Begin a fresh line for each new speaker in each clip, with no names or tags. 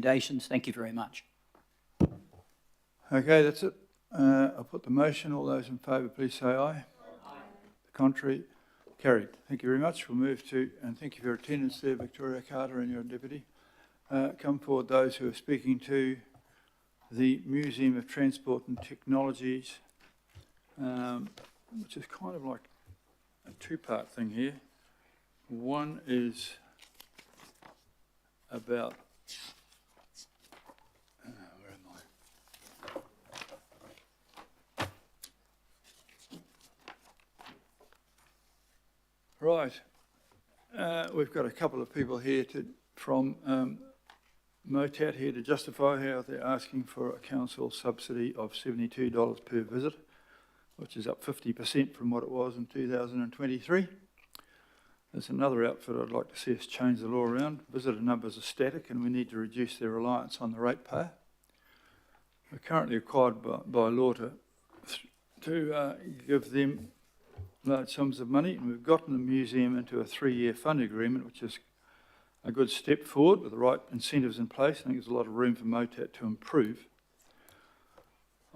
recommendations. Thank you very much.
Okay, that's it. I'll put the motion. All those in favour, please say aye. Aye. The contrary, carried. Thank you very much. We'll move to, and thank you for your attendance there, Victoria Carter and your deputy. Come forward those who are speaking to the Museum of Transport and Technologies, which is kind of like a two-part thing here. One is about, where am I? Right, we've got a couple of people here from MOTAT here to justify how they're asking for a council subsidy of $72 per visit, which is up 50% from what it was in 2023. There's another outfit I'd like to see us change the law around. Visitor numbers are static and we need to reduce their reliance on the ratepayer. We're currently required by law to give them large sums of money, and we've gotten the museum into a 3-year fund agreement, which is a good step forward with the right incentives in place. I think there's a lot of room for MOTAT to improve.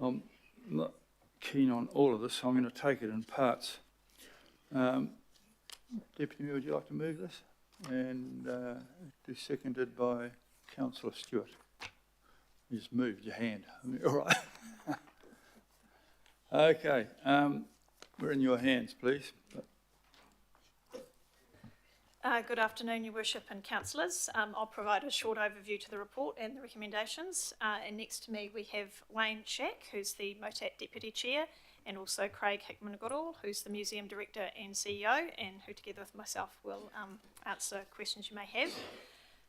I'm not keen on all of this, so I'm going to take it in parts. Deputy Mayor, would you like to move this? And it is seconded by Councillor Stewart. You just moved your hand. All right. Okay. We're in your hands, please.
Good afternoon, Your Worship and Councillors. I'll provide a short overview to the report and the recommendations. And next to me we have Wayne Shack, who's the MOTAT Deputy Chair, and also Craig Hickman-Goodall, who's the Museum Director and CEO, and who together with myself will answer questions you may have.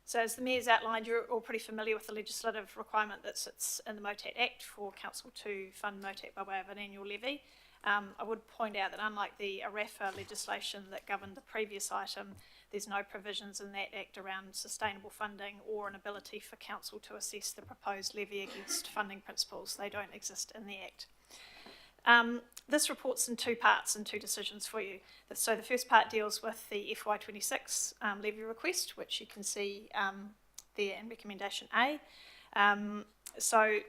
So as the Mayor's outlined, you're all pretty familiar with the legislative requirement that sits in the MOTAT Act for Council to fund MOTAT by way of an annual levy. I would point out that unlike the ARAFA legislation that governed the previous item, there's no provisions in that Act around sustainable funding or an ability for Council to assess the proposed levy against funding principles. They don't exist in the Act. This report's in two parts and two decisions for you. So the first part deals with the FY26 levy request, which you can see there in recommendation A. So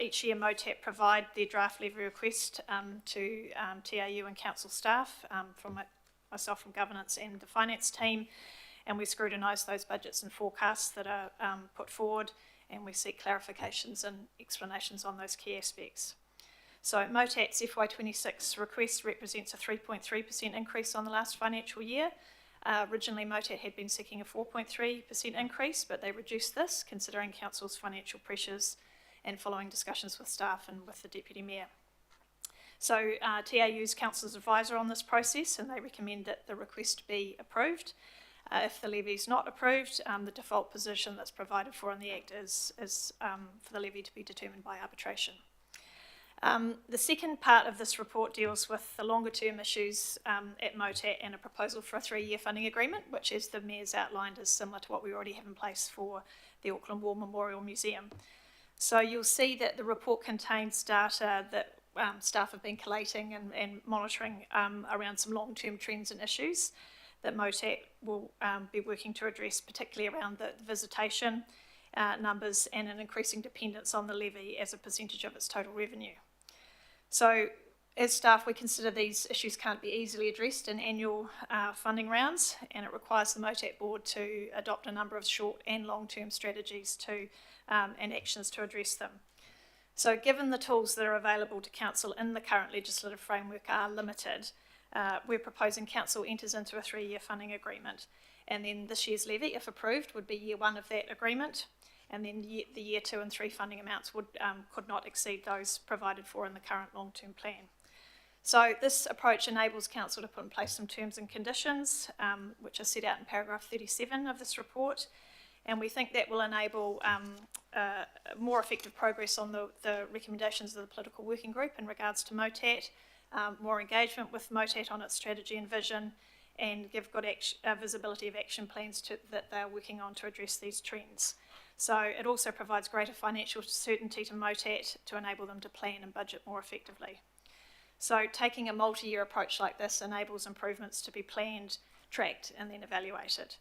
each year MOTAT provide their draft levy request to TAU and council staff from myself from governance and the finance team, and we scrutinise those budgets and forecasts that are put forward, and we seek clarifications and explanations on those key aspects. So MOTAT's FY26 request represents a 3.3% increase on the last financial year. Originally MOTAT had been seeking a 4.3% increase, but they reduced this considering council's financial pressures and following discussions with staff and with the Deputy Mayor. So TAU's council's advisor on this process, and they recommend that the request be approved. If the levy is not approved, the default position that's provided for in the Act is for the levy to be determined by arbitration. The second part of this report deals with the longer term issues at MOTAT and a proposal for a 3-year funding agreement, which, as the Mayor's outlined, is similar to what we already have in place for the Auckland War Memorial Museum. So you'll see that the report contains data that staff have been collating and monitoring around some long-term trends and issues that MOTAT will be working to address, particularly around the visitation numbers and an increasing dependence on the levy as a percentage of its total revenue. So as staff, we consider these issues can't be easily addressed in annual funding rounds, and it requires the MOTAT board to adopt a number of short and long-term strategies to and actions to address them. So given the tools that are available to council in the current legislative framework are limited, we're proposing council enters into a 3-year funding agreement, and then this year's levy, if approved, would be year 1 of that agreement, and then the year 2 and 3 funding amounts could not exceed those provided for in the current long-term plan. So this approach enables council to put in place some terms and conditions, which are set out in paragraph 37 of this report, and we think that will enable more effective progress on the recommendations of the political working group in regards to MOTAT, more engagement with MOTAT on its strategy and vision, and give good visibility of action plans that they're working on to address these trends. So it also provides greater financial certainty to MOTAT to enable them to plan and budget more effectively. So taking a multi-year approach like this enables improvements to be planned, tracked and then evaluated.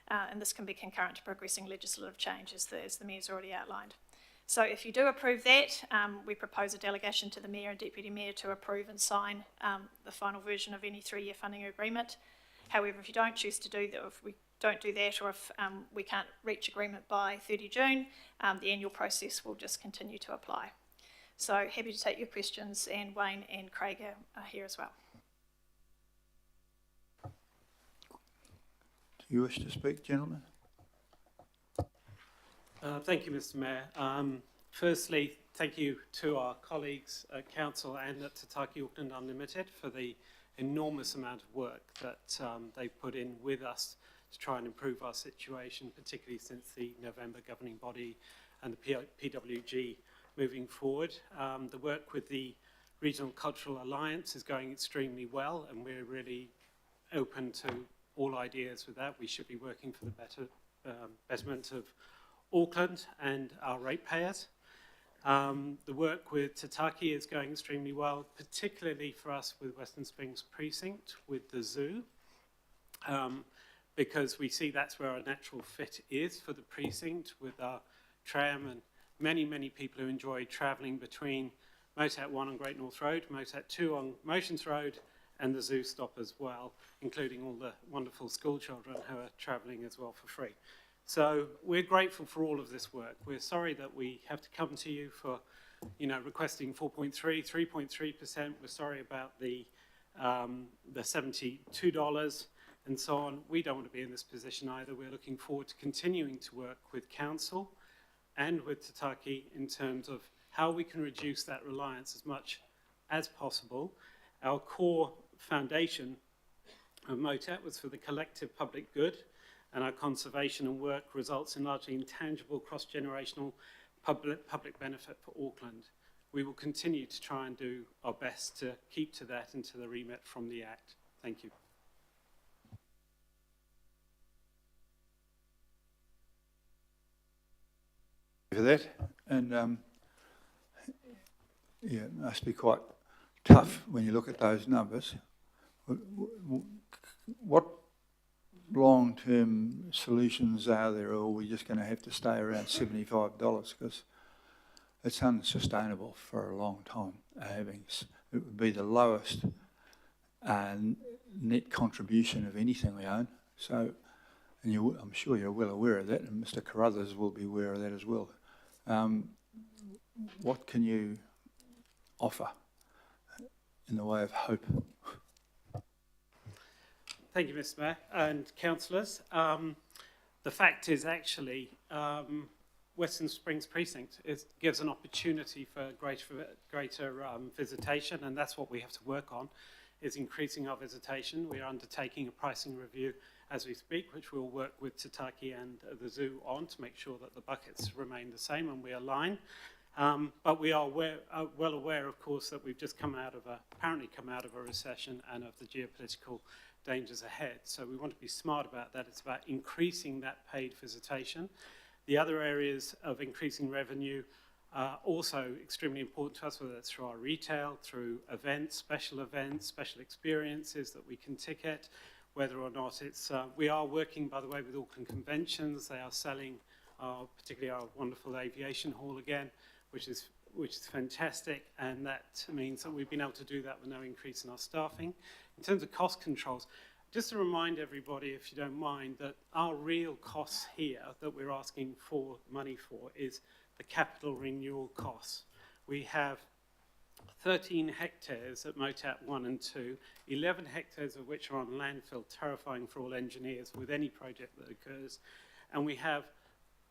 and this can be concurrent to progressing legislative change as the Mayor's already outlined. So if you do approve that, we propose a delegation to the Mayor and Deputy Mayor to approve and sign the final version of any 3-year funding agreement. However, if you don't choose to do that, if we don't do that, or if we can't reach agreement by 30 June, the annual process will just continue to apply. So happy to take your questions, and Wayne and Craig are here as well.
Do you wish to speak, gentlemen?
Thank you, Mr. Mayor. Firstly, thank you to our colleagues at Council and at Tataki Auckland Unlimited for the enormous amount of work that they've put in with us to try and improve our situation, particularly since the November governing body and the PWG moving forward. The work with the Regional Cultural Alliance is going extremely well, and we're really open to all ideas with that. We should be working for the betterment of Auckland and our ratepayers. The work with Tataki is going extremely well, particularly for us with Western Springs Precinct, with the zoo, because we see that's where our natural fit is for the precinct, with our tram and many, many people who enjoy travelling between Motat 1 on Great North Road, Motat 2 on Motions Road, and the zoo stop as well, including all the wonderful school children who are travelling as well for free. So we're grateful for all of this work. We're sorry that we have to come to you for, requesting 4.3, 3.3%. We're sorry about the $72 and so on. We don't want to be in this position either. We're looking forward to continuing to work with Council and with Tataki in terms of how we can reduce that reliance as much as possible. Our core foundation of Motat was for the collective public good, and our conservation and work results in largely intangible cross-generational public benefit for Auckland. We will continue to try and do our best to keep to that and to the remit from the Act. Thank you.
For that, and yeah, it must be quite tough when you look at those numbers. What long-term solutions are there, or are we just going to have to stay around $75? Because it's unsustainable for a long time. It would be the lowest net contribution of anything we own. So, and I'm sure you're well aware of that, and Mr. Carruthers will be aware of that as well. What can you offer in the way of hope?
Thank you, Mr. Mayor and councillors. The fact is actually Western Springs Precinct gives an opportunity for greater visitation, and that's what we have to work on, is increasing our visitation. We are undertaking a pricing review as we speak, which we'll work with Tataki and the zoo on to make sure that the buckets remain the same and we align. But we are well aware, of course, that we've just apparently come out of a recession and of the geopolitical dangers ahead. So we want to be smart about that. It's about increasing that paid visitation. The other areas of increasing revenue are also extremely important to us, whether that's through our retail, through events, special experiences that we can ticket, whether or not it's... we are working, by the way, with Auckland Conventions. They are selling particularly our wonderful aviation hall again, which is fantastic, and that means that we've been able to do that with no increase in our staffing. In terms of cost controls, just to remind everybody, if you don't mind, that our real costs here that we're asking for money for is the capital renewal costs. We have 13 hectares at Motat 1 and 2, 11 hectares of which are on landfill, terrifying for all engineers with any project that occurs, and we have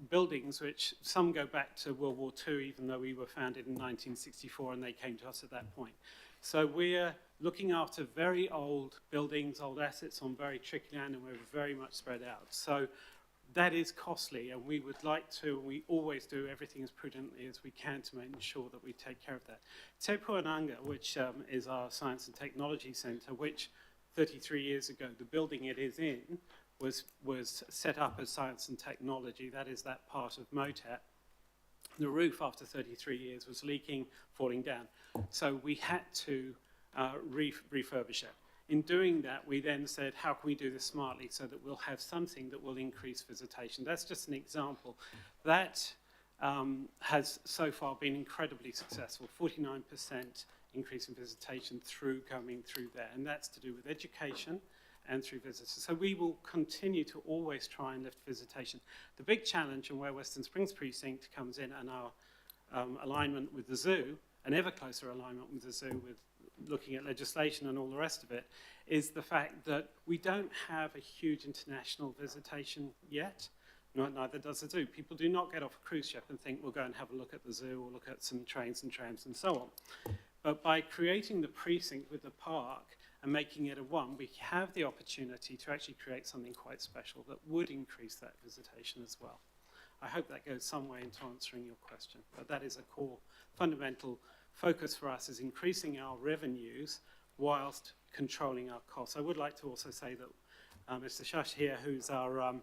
buildings which some go back to World War II, even though we were founded in 1964 and they came to us at that point. So we're looking after very old buildings, old assets on very tricky land, and we're very much spread out. So that is costly, and we would like to, and we always do everything as prudently as we can to make sure that we take care of that. Te Puananga, which is our science and technology centre, which 33 years ago, the building it is in was set up as science and technology. That is that part of Motat. The roof, after 33 years, was leaking, falling down. So we had to refurbish it. In doing that, we then said, how can we do this smartly so that we'll have something that will increase visitation? That's just an example. That has so far been incredibly successful, 49% increase in visitation coming through there. And that's to do with education and through visitors. So we will continue to always try and lift visitation. The big challenge, and where Western Springs Precinct comes in, and our alignment with the zoo, an ever closer alignment with the zoo, with looking at legislation and all the rest of it, is the fact that we don't have a huge international visitation yet. Neither does the zoo. People do not get off a cruise ship and think we'll go and have a look at the zoo or look at some trains and trams and so on. But by creating the precinct with the park and making it a one, we have the opportunity to actually create something quite special that would increase that visitation as well. I hope that goes some way into answering your question, but that is a core fundamental focus for us, is increasing our revenues whilst controlling our costs. I would like to also say that Mr. Shush here, who's our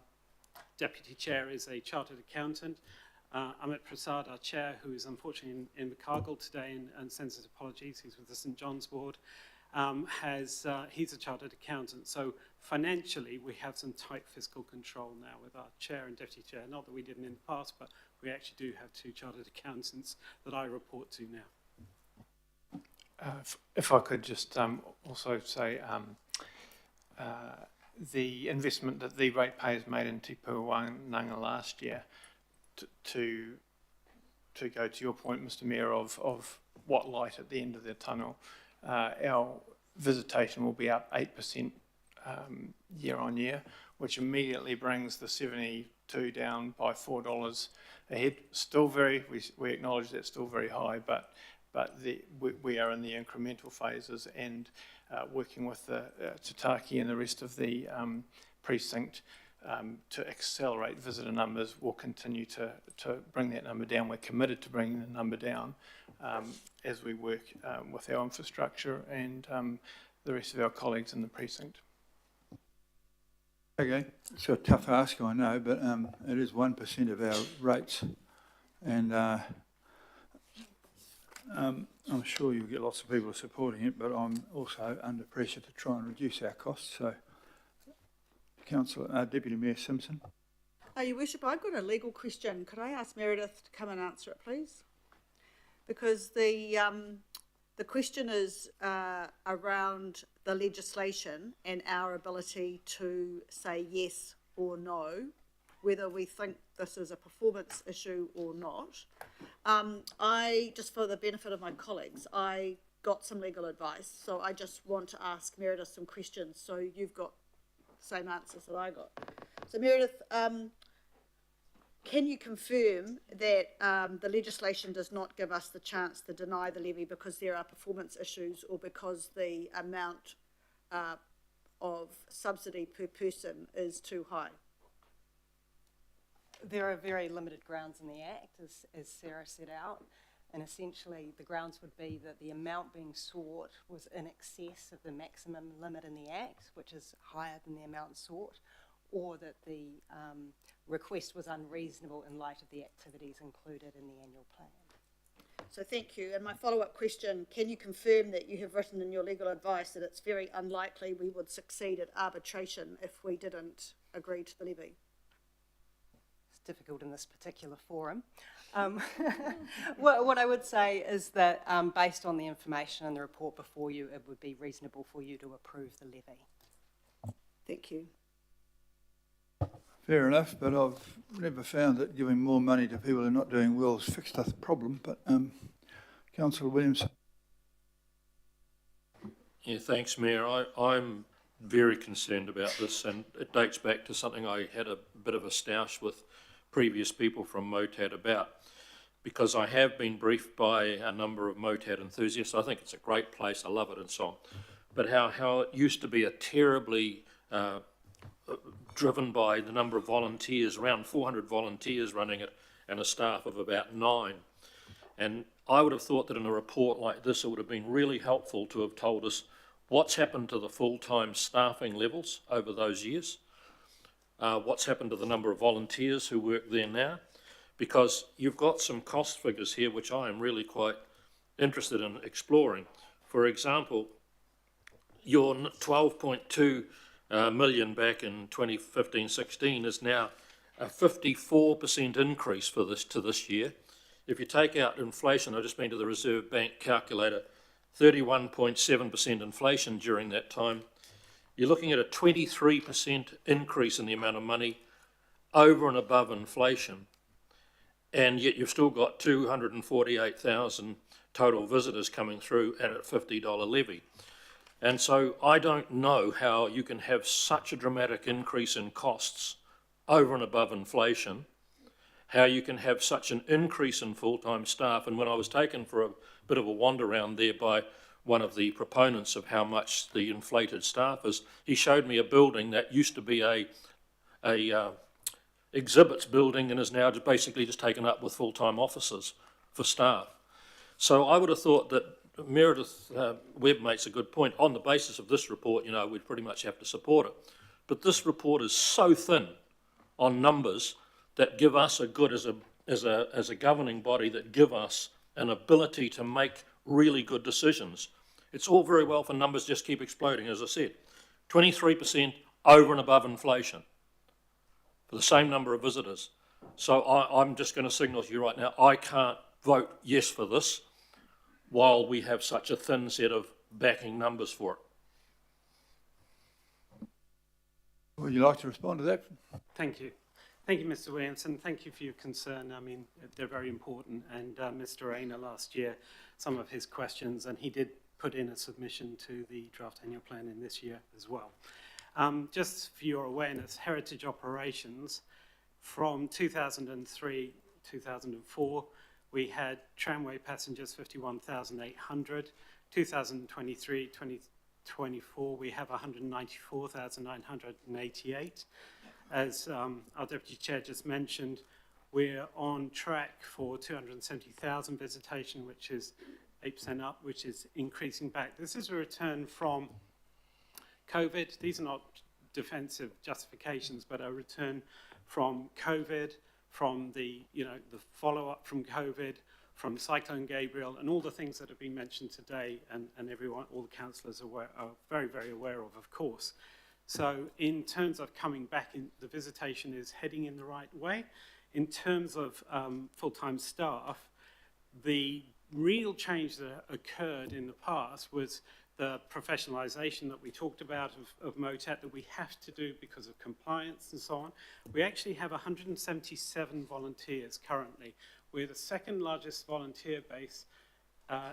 Deputy Chair, is a chartered accountant. Amit Prasad, our Chair, who is unfortunately in the Cargill today and sends his apologies, he's with the St John's Board, he's a chartered accountant. So financially, we have some tight fiscal control now with our Chair and Deputy Chair. Not that we didn't in the past, but we actually do have two chartered accountants that I report to now.
If I could just also say the investment that the ratepayers made in Te Pūwanga last year to go to your point, Mr Mayor, of what light at the end of the tunnel, our visitation will be up 8% year on year, which immediately brings the 72 down by $4 a head. Still we acknowledge that's still very high, but we are in the incremental phases, and working with the Tataki and the rest of the precinct to accelerate visitor numbers. We'll continue to bring that number down. We're committed to bringing the number down as we work with our infrastructure and the rest of our colleagues in the precinct.
Okay, it's a tough ask, I know, but it is 1% of our rates, and I'm sure you'll get lots of people supporting it, but I'm also under pressure to try and reduce our costs. So, Deputy Mayor Simpson.
Your Worship, I've got a legal question. Could I ask Meredith to come and answer it, please? Because the question is around the legislation and our ability to say yes or no, whether we think this is a performance issue or not. Just for the benefit of my colleagues, I got some legal advice, so I just want to ask Meredith some questions, so you've got the same answers that I got. So Meredith, can you confirm that the legislation does not give us the chance to deny the levy because there are performance issues or because the amount of subsidy per person is too high?
There are very limited grounds in the Act, as Sarah set out, and essentially the grounds would be that the amount being sought was in excess of the maximum limit in the Act, which is higher than the amount sought, or that the request was unreasonable in light of the activities included in the annual plan.
So thank you. And my follow-up question, can you confirm that you have written in your legal advice that it's very unlikely we would succeed at arbitration if we didn't agree to the levy?
Difficult in this particular forum. What I would say is that based on the information in the report before you, it would be reasonable for you to approve the levy.
Thank you.
Fair enough, but I've never found that giving more money to people who are not doing well has fixed the problem. But Councillor Williams.
Yeah, thanks, Mayor. I'm very concerned about this, and it dates back to something I had a bit of a stoush with previous people from MOTAD about, because I have been briefed by a number of MOTAD enthusiasts. I think it's a great place, I love it and so on, but how it used to be a terribly driven by the number of volunteers, around 400 volunteers running it, and a staff of about 9. And I would have thought that in a report like this, it would have been really helpful to have told us what's happened to the full-time staffing levels over those years, what's happened to the number of volunteers who work there now, because you've got some cost figures here which I am really quite interested in exploring. For example, your 12.2 million back in 2015-16 is now a 54% increase for this year. If you take out inflation, I've just been to the Reserve Bank calculator, 31.7% inflation during that time. You're looking at a 23% increase in the amount of money over and above inflation, and yet you've still got 248,000 total visitors coming through at a $50 levy. And so I don't know how you can have such a dramatic increase in costs over and above inflation, how you can have such an increase in full-time staff. And when I was taken for a bit of a wander around there by one of the proponents of how much the inflated staff is, he showed me a building that used to be a exhibits building and is now basically just taken up with full-time officers for staff. So I would have thought that Meredith Webb makes a good point. On the basis of this report, you know, we'd pretty much have to support it. But this report is so thin on numbers that give us a good, as a governing body, that give us an ability to make really good decisions. It's all very well for numbers just keep exploding, as I said. 23% over and above inflation for the same number of visitors. So I'm just going to signal to you right now, I can't vote yes for this while we have such a thin set of backing numbers for it.
Would you like to respond to that?
Thank you. Thank you, Mr. Williamson. Thank you for your concern. I mean, they're very important. And Mr. Rayner last year, some of his questions, and he did put in a submission to the draft annual plan in this year as well. Just for your awareness, heritage operations from 2003, 2004, we had tramway passengers 51,800. 2023, 2024, we have 194,988. As our Deputy Chair just mentioned, we're on track for 270,000 visitation, which is 8% up, which is increasing back. This is a return from COVID. These are not defensive justifications, but a return from COVID, from the follow-up from COVID, from Cyclone Gabriel, and all the things that have been mentioned today, and everyone, all the councillors are very, very aware of course. So in terms of coming back, the visitation is heading in the right way. In terms of full-time staff, the real change that occurred in the past was the professionalisation that we talked about of MOTAT that we have to do because of compliance and so on. We actually have 177 volunteers currently. We're the second largest volunteer base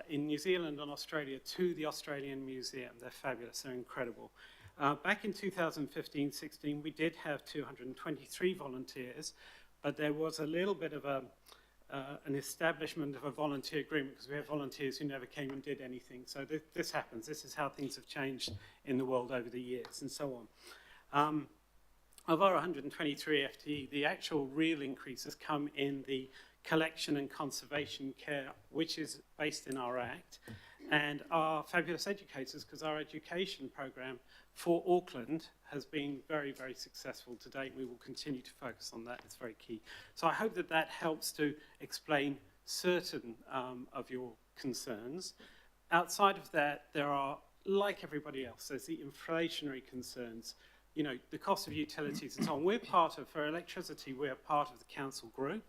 in New Zealand and Australia to the Australian Museum. They're fabulous, they're incredible. Back in 2015-16, we did have 223 volunteers, but there was a little bit of an establishment of a volunteer agreement because we have volunteers who never came and did anything. So this happens. This is how things have changed in the world over the years and so on. Of our 123 FTE, the actual real increases come in the collection and conservation care, which is based in our Act, and our fabulous educators, because our education program for Auckland has been very, very successful to date. We will continue to focus on that. It's very key. So I hope that that helps to explain certain of your concerns. Outside of that, there are, like everybody else, there's the inflationary concerns, you know, the cost of utilities and so on. We're part of, for electricity, we're part of the council group.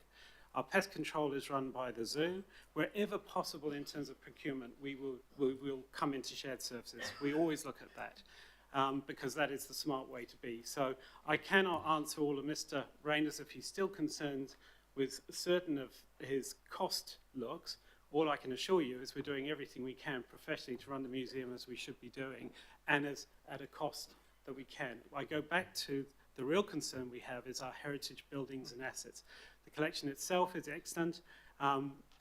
Our pest control is run by the zoo. Wherever possible in terms of procurement, we will come into shared services. We always look at that. Because that is the smart way to be. So I cannot answer all of Mr. Rayner's if he's still concerned with certain of his cost looks. All I can assure you is we're doing everything we can professionally to run the museum as we should be doing and at a cost that we can. I go back to the real concern we have is our heritage buildings and assets. The collection itself is excellent.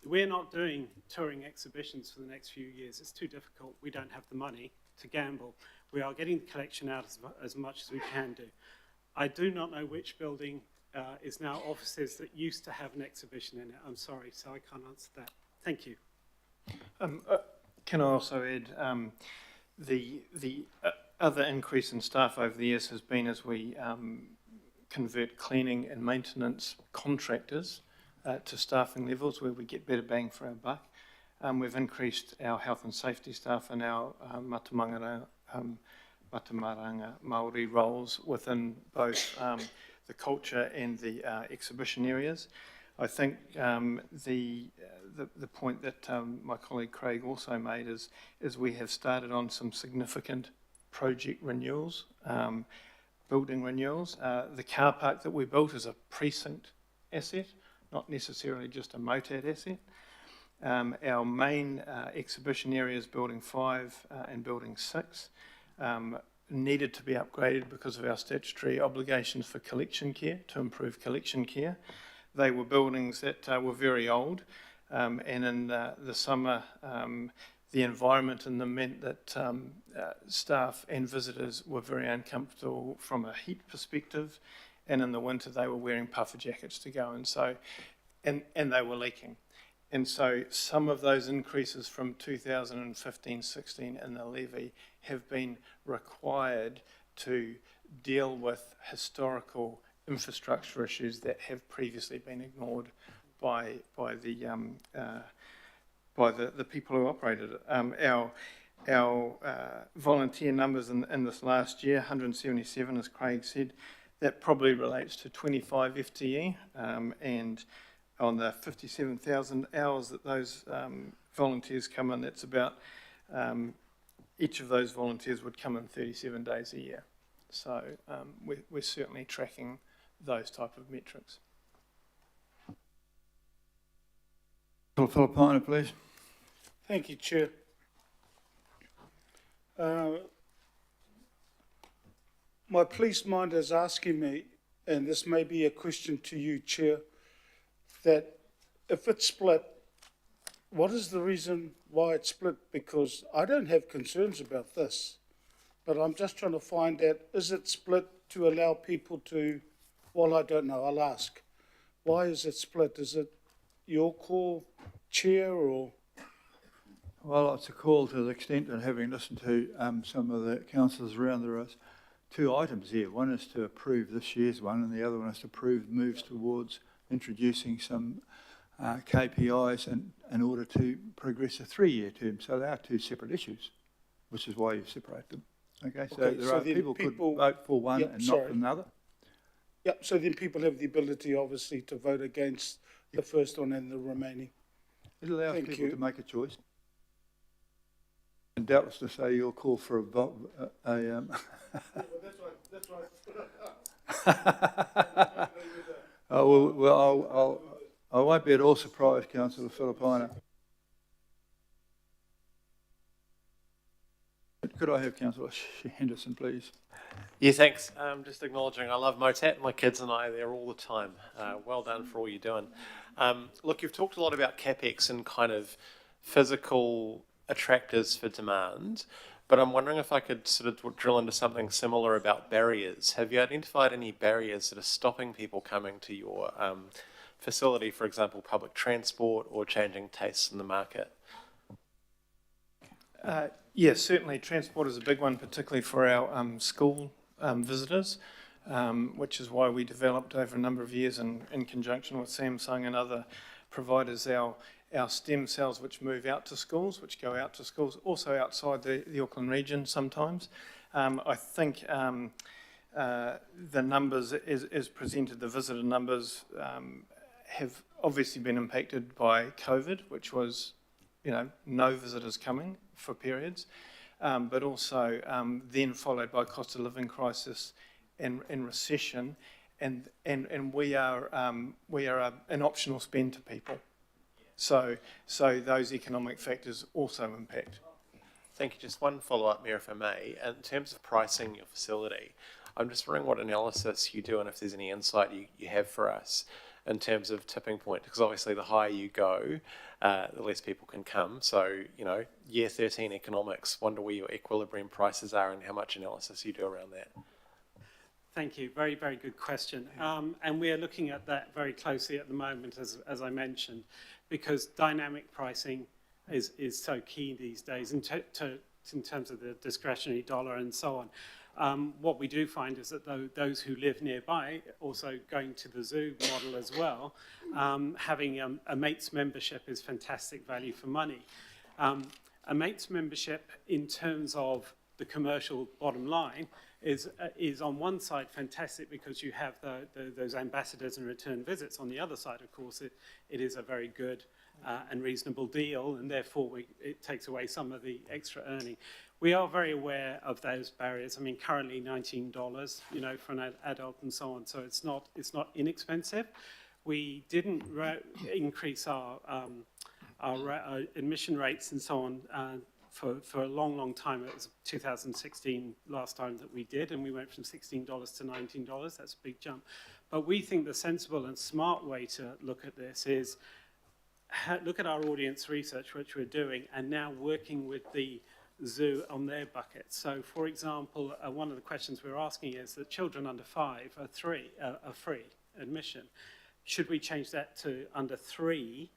We're not doing touring exhibitions for the next few years. It's too difficult. We don't have the money to gamble. We are getting the collection out as much as we can do. I do not know which building is now offices that used to have an exhibition in it. I'm sorry, so I can't answer that. Thank you.
Can I also add, the other increase in staff over the years has been as we convert cleaning and maintenance contractors to staffing levels where we get better bang for our buck. We've increased our health and safety staff and our matamangara Matamaranga Māori roles within both the culture and the exhibition areas. I think the point that my colleague Craig also made is we have started on some significant project renewals, building renewals. The car park that we built is a precinct asset, not necessarily just a MOTAT asset. Our main exhibition areas, Building 5 and Building 6, needed to be upgraded because of our statutory obligations for collection care, to improve collection care. They were buildings that were very old, and in the summer, the environment in them meant that staff and visitors were very uncomfortable from a heat perspective, and in the winter they were wearing puffer jackets to go, and they were leaking. And so some of those increases from 2015-16 in the levy have been required to deal with historical infrastructure issues that have previously been ignored by the people who operated it. Our volunteer numbers in this last year, 177, as Craig said, that probably relates to 25 FTE, and on the 57,000 hours that those volunteers come in, that's about, each of those volunteers would come in 37 days a year. So we're certainly tracking those type of metrics.
Filipina, please.
Thank you, Chair. My police mind is asking me, and this may be a question to you, Chair, that if it's split, what is the reason why it's split? Because I don't have concerns about this, but I'm just trying to find out, is it split to allow people to, well, I don't know, I'll ask. Why is it split? Is it your call, Chair, or?
Well, it's a call to the extent that, having listened to some of the councillors around, there are two items here. One is to approve this year's one, and the other one is to approve moves towards introducing some KPIs in order to progress a 3-year term. So they are two separate issues, which is why you separate them. Okay, so there are people could vote for one and not for another.
Yep, so then people have the ability, obviously, to vote against the first one and the remaining.
It allows people to make a choice. And doubtless to say you'll call for a vote.
Yeah, that's right.
Oh, well, I won't be at all surprised, Councillor Filipina. Could I have Councillor Henderson, please?
Yeah, thanks. Just acknowledging I love MOTAT. My kids and I are there all the time. Well done for all you're doing. Look, you've talked a lot about CapEx and kind of physical attractors for demand, but I'm wondering if I could sort of drill into something similar about barriers. Have you identified any barriers that are stopping people coming to your facility, for example, public transport or changing tastes in the market?
Yes, certainly transport is a big one, particularly for our school visitors, which is why we developed over a number of years in conjunction with Samsung and other providers our stem cells which move out to schools, which go out to schools, also outside the Auckland region sometimes. I think the numbers as presented, the visitor numbers have obviously been impacted by COVID, which was, no visitors coming for periods, but also then followed by cost of living crisis and recession, and we are an optional spend to people. So those economic factors also impact.
Thank you. Just one follow-up, Mayor, if I may. In terms of pricing your facility, I'm just wondering what analysis you do and if there's any insight you have for us in terms of tipping point, because obviously the higher you go, the less people can come. So, year 13 economics, wonder where your equilibrium prices are and how much analysis you do around that.
Thank you. Very, very good question. And we are looking at that very closely at the moment, as I mentioned, because dynamic pricing is so key these days in terms of the discretionary dollar and so on. What we do find is that those who live nearby, also going to the zoo model as well, having a mates membership is fantastic value for money. A mates membership in terms of the commercial bottom line is on one side fantastic because you have those ambassadors and return visits. On the other side, of course, it is a very good and reasonable deal, and therefore it takes away some of the extra earning. We are very aware of those barriers. I mean, currently $19, you know, for an adult and so on, so it's not inexpensive. We didn't increase our admission rates and so on for a long time. It was 2016 last time that we did, and we went from $16 to $19. That's a big jump. But we think the sensible and smart way to look at this is look at our audience research, which we're doing, and now working with the zoo on their bucket. So, for example, one of the questions we're asking is that children under 5 are free admission. Should we change that to under 3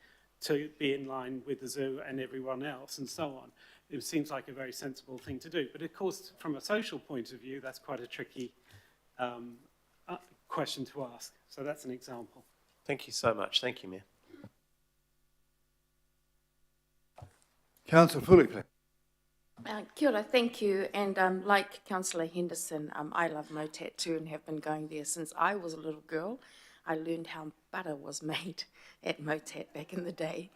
to be in line with the zoo and everyone else and so on? It seems like a very sensible thing to do. But of course, from a social point of view, that's quite a tricky question to ask. So that's an example.
Thank you so much. Thank you, Mayor.
Councillor Fully, please.
Kia ora, thank you. And like Councillor Henderson, I love Motat too and have been going there since I was a little girl. I learned how butter was made at Motat back in the day.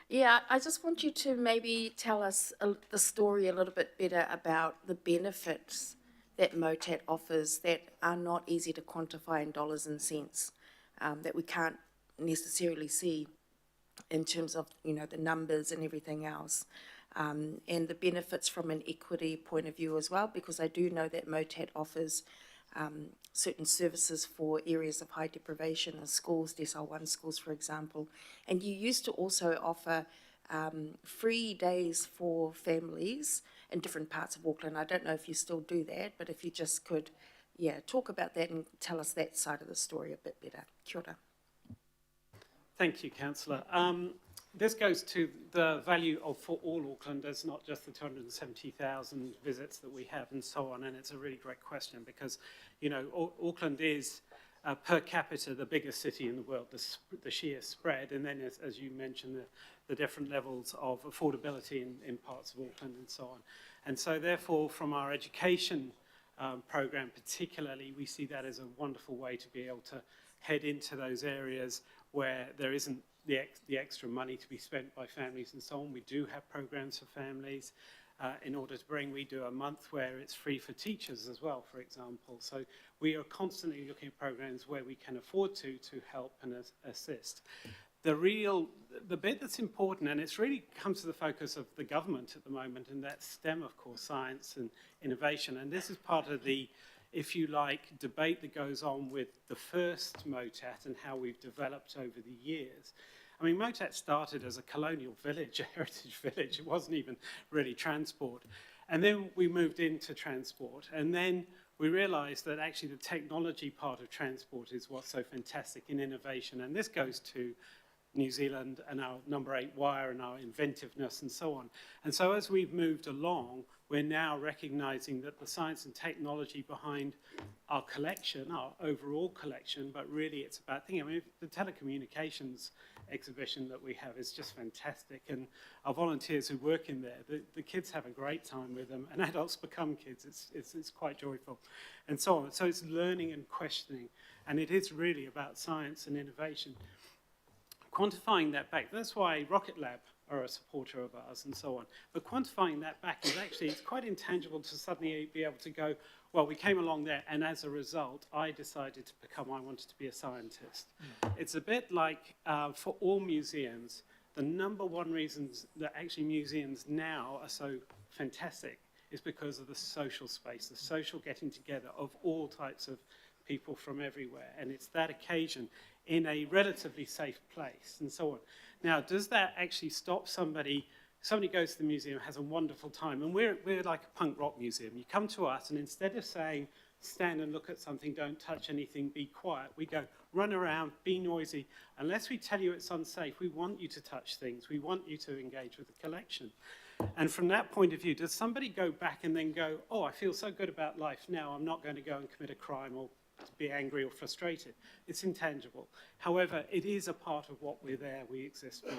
Yeah, I just want you to maybe tell us the story a little bit better about the benefits that Motat offers that are not easy to quantify in dollars and cents, that we can't necessarily see in terms of, you know, the numbers and everything else. And the benefits from an equity point of view as well, because I do know that Motat offers certain services for areas of high deprivation in schools, Decile 1 schools, for example. And you used to also offer free days for families in different parts of Auckland. I don't know if you still do that, but if you just could, yeah, talk about that and tell us that side of the story a bit better. Kia ora.
Thank you, Councillor. This goes to the value of for all Aucklanders, not just the 270,000 visits that we have and so on. And it's a really great question because, you know, Auckland is per capita the biggest city in the world, the sheer spread. And then, as you mentioned, the different levels of affordability in parts of Auckland and so on. And so therefore, from our education program particularly, we see that as a wonderful way to be able to head into those areas where there isn't the extra money to be spent by families and so on. We do have programs for families in order to bring. We do a month where it's free for teachers as well, for example. So we are constantly looking at programs where we can afford to help and assist. The bit that's important, and it's really comes to the focus of the government at the moment, and that's STEM, of course, science and innovation. And this is part of the, if you like, debate that goes on with the first Motat and how we've developed over the years. I mean, Motat started as a colonial village, a heritage village. It wasn't even really transport. And then we moved into transport. And then we realized that actually the technology part of transport is what's so fantastic in innovation. And this goes to New Zealand and our number 8 wire and our inventiveness and so on. And so as we've moved along, we're now recognizing that the science and technology behind our collection, our overall collection, but really it's about thinking, I mean, the telecommunications exhibition that we have is just fantastic. And our volunteers who work in there, the kids have a great time with them, and adults become kids. It's quite joyful and so on. So it's learning and questioning, and it is really about science and innovation. Quantifying that back, that's why Rocket Lab are a supporter of ours and so on. But quantifying that back is actually, it's quite intangible to suddenly be able to go, well, we came along there and as a result, I decided to become, I wanted to be a scientist. It's a bit like for all museums, the number one reasons that actually museums now are so fantastic is because of the social space, the social getting together of all types of people from everywhere. And it's that occasion in a relatively safe place and so on. Now, does that actually stop somebody goes to the museum, has a wonderful time, and we're like a punk rock museum. You come to us and instead of saying, stand and look at something, don't touch anything, be quiet, we go, run around, be noisy. Unless we tell you it's unsafe, we want you to touch things. We want you to engage with the collection. And from that point of view, does somebody go back and then go, oh, I feel so good about life now, I'm not going to go and commit a crime or be angry or frustrated. It's intangible. However, it is a part of what we're there, we exist for,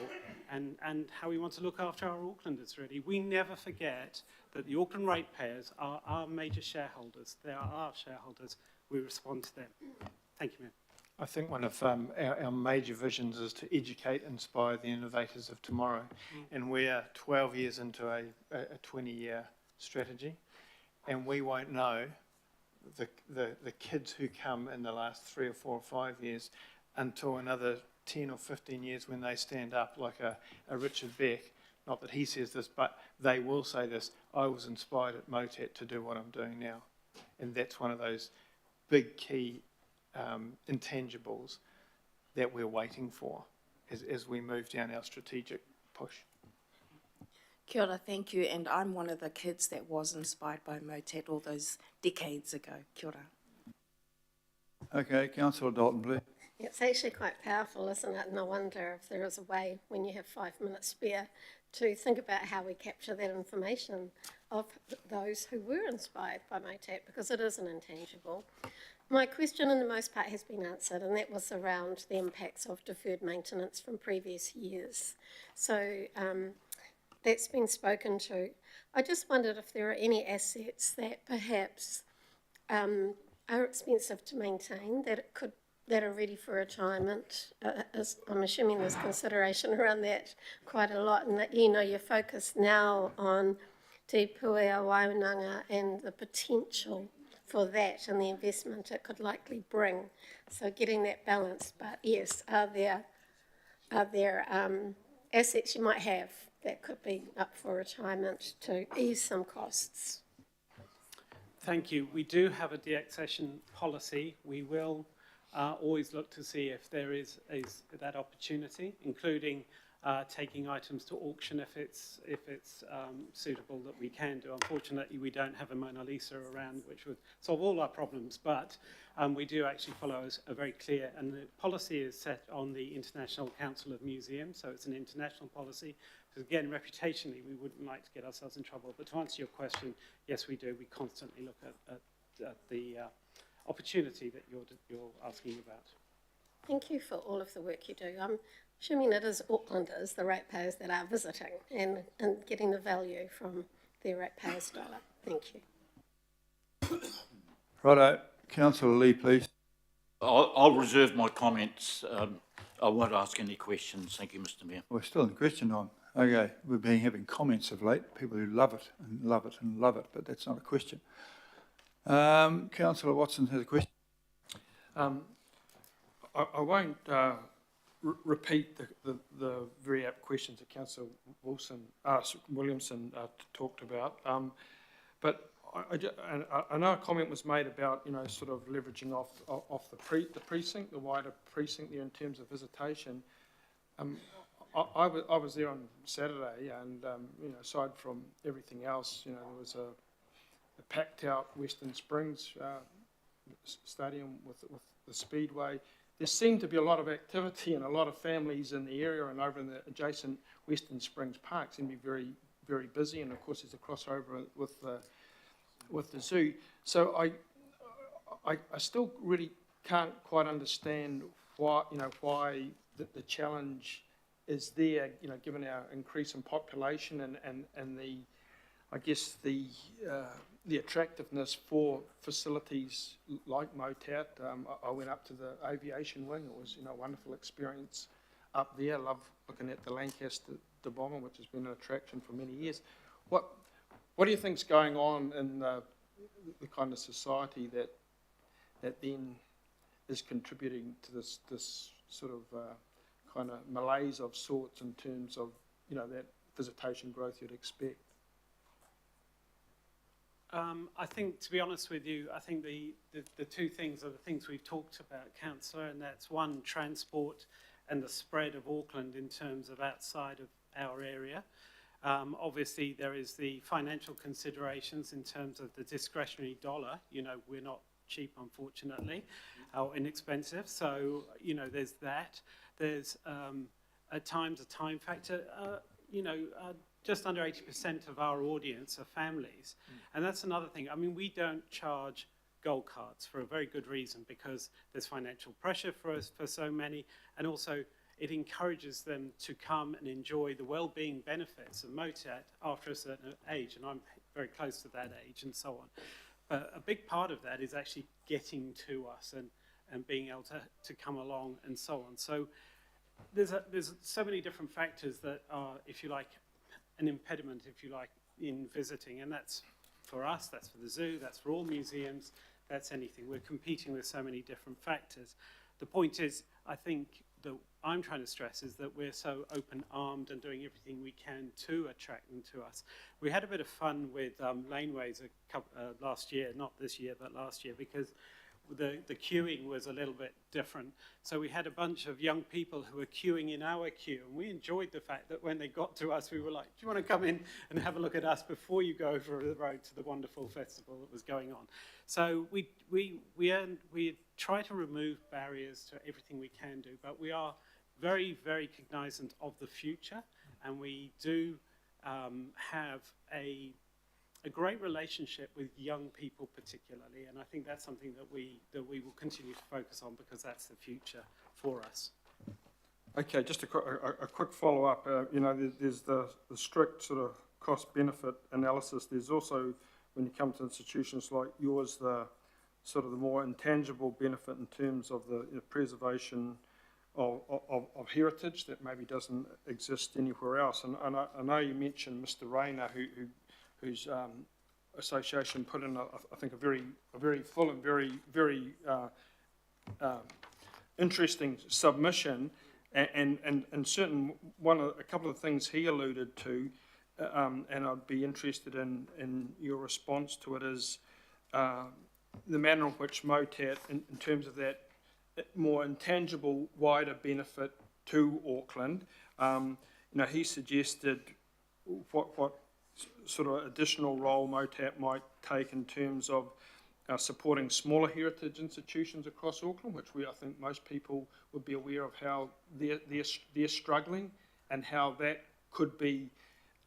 and how we want to look after our Aucklanders, really. We never forget that the Auckland ratepayers are our major shareholders. They are our shareholders. We respond to them. Thank you, Mayor.
I think one of our major visions is to educate, inspire the innovators of tomorrow. And we're 12 years into a 20-year strategy, and we won't know the kids who come in the last 3 or 4 or 5 years until another 10 or 15 years when they stand up like a Richard Beck. Not that he says this, but they will say this: I was inspired at Motet to do what I'm doing now. And that's one of those big key intangibles that we're waiting for as we move down our strategic push.
Kia ora, thank you. And I'm one of the kids that was inspired by Motet all those decades ago. Kia ora.
Okay, Councillor Dalton, please.
It's actually quite powerful, isn't it? And I wonder if there is a way, when you have 5 minutes spare, to think about how we capture that information of those who were inspired by Motet, because it is an intangible. My question, in the most part, has been answered, and that was around the impacts of deferred maintenance from previous years. So that's been spoken to. I just wondered if there are any assets that perhaps are expensive to maintain, that are ready for retirement. I'm assuming there's consideration around that quite a lot, and that you're focused now on Te Puea Waunanga and the potential for that and the investment it could likely bring. So getting that balance. But yes, are there assets you might have that could be up for retirement to ease some costs?
Thank you. We do have a de-accession policy. We will always look to see if there is that opportunity, including taking items to auction if it's suitable that we can do. Unfortunately, we don't have a Mona Lisa around which would solve all our problems, but we do actually follow a very clear, and the policy is set on the International Council of Museums, so it's an international policy. Because again, reputationally, we wouldn't like to get ourselves in trouble. But to answer your question, yes, we do. We constantly look at the opportunity that you're asking about.
Thank you for all of the work you do. I'm assuming it is Aucklanders, the ratepayers, that are visiting and getting the value from their ratepayers' dollar. Thank you.
Righto, Councillor Lee, please.
I'll reserve my comments. I won't ask any questions. Thank you, Mr. Mayor.
We're still in question time. Okay, we've been having comments of late, people who love it and love it and love it, but that's not a question. Councillor Watson has a question.
I won't repeat the very apt questions that Councillor Williamson talked about, but I know a comment was made about, sort of leveraging off the precinct, the wider precinct there in terms of visitation. I was there on Saturday, and aside from everything else, there was a packed out Western Springs stadium with the Speedway. There seemed to be a lot of activity, and a lot of families in the area and over in the adjacent Western Springs Park seemed to be very, very busy. And of course, there's a crossover with the zoo. So I still really can't quite understand why the challenge is there, given our increase in population and the, I guess, the attractiveness for facilities like Motet. I went up to the aviation wing. It was, a wonderful experience up there. I love looking at the Lancaster bomber, which has been an attraction for many years. What do you think's going on in the kind of society that then is contributing to this sort of kind of malaise of sorts in terms of, that visitation growth you'd expect?
I think, to be honest with you, I think the two things are the things we've talked about, Councillor, and that's one, transport and the spread of Auckland in terms of outside of our area. Obviously, there is the financial considerations in terms of the discretionary dollar. We're not cheap, unfortunately, or inexpensive. So, there's that. There's, at times, a time factor. Just under 80% of our audience are families. And that's another thing. I mean, we don't charge gold cards for a very good reason, because there's financial pressure for us, for so many, and also it encourages them to come and enjoy the well-being benefits of Motet after a certain age, and I'm very close to that age and so on. But a big part of that is actually getting to us and being able to come along and so on. So there's so many different factors that are, if you like, an impediment, if you like, in visiting, and that's for us, that's for the zoo, that's for all museums, that's anything. We're competing with so many different factors. The point is, I think that I'm trying to stress is that we're so open-armed and doing everything we can to attract them to us. We had a bit of fun with laneways last year, not this year, but last year, because the queuing was a little bit different. So we had a bunch of young people who were queuing in our queue, and we enjoyed the fact that when they got to us, we were like, do you want to come in and have a look at us before you go over the road to the wonderful festival that was going on? So we try to remove barriers to everything we can do, but we are very, very cognizant of the future, and we do have a great relationship with young people particularly, and I think that's something that we will continue to focus on, because that's the future for us.
Okay, just a quick follow-up. There's the strict sort of cost-benefit analysis. There's also, when you come to institutions like yours, the sort of the more intangible benefit in terms of the preservation of heritage that maybe doesn't exist anywhere else. And I know you mentioned Mr. Rayner, whose association put in, I think, a very full and very interesting submission, and certain a couple of things he alluded to, and I'd be interested in your response to it, is the manner in which Motet, in terms of that more intangible, wider benefit to Auckland, he suggested what sort of additional role Motet might take in terms of supporting smaller heritage institutions across Auckland, which I think most people would be aware of how they're struggling, and how that could be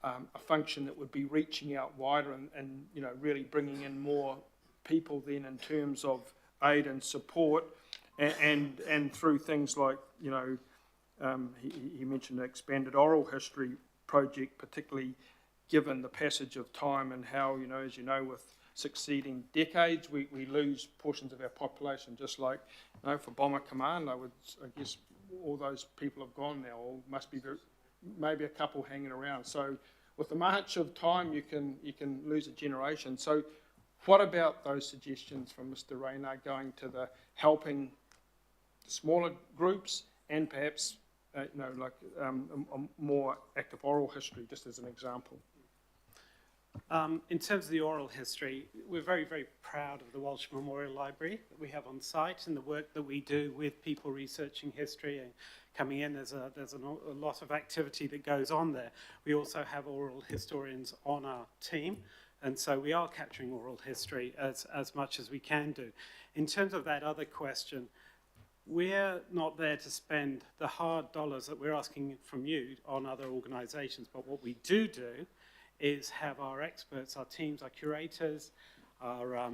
a function that would be reaching out wider and really bringing in more people then in terms of aid and support, and through things like, he mentioned an expanded oral history project, particularly given the passage of time and how, as you know, with succeeding decades, we lose portions of our population, just like, for Bomber Command, I guess all those people have gone now, or must be maybe a couple hanging around. So with the march of time, you can lose a generation. So what about those suggestions from Mr. Rayner going to the helping smaller groups, and perhaps a more active oral history, just as an example?
In terms of the oral history, we're very, very proud of the Walsh Memorial Library that we have on site, and the work that we do with people researching history and coming in. There's a lot of activity that goes on there. We also have oral historians on our team, and so we are capturing oral history as much as we can do. In terms of that other question, we're not there to spend the hard dollars that we're asking from you on other organisations, but what we do is have our experts, our teams, our curators, our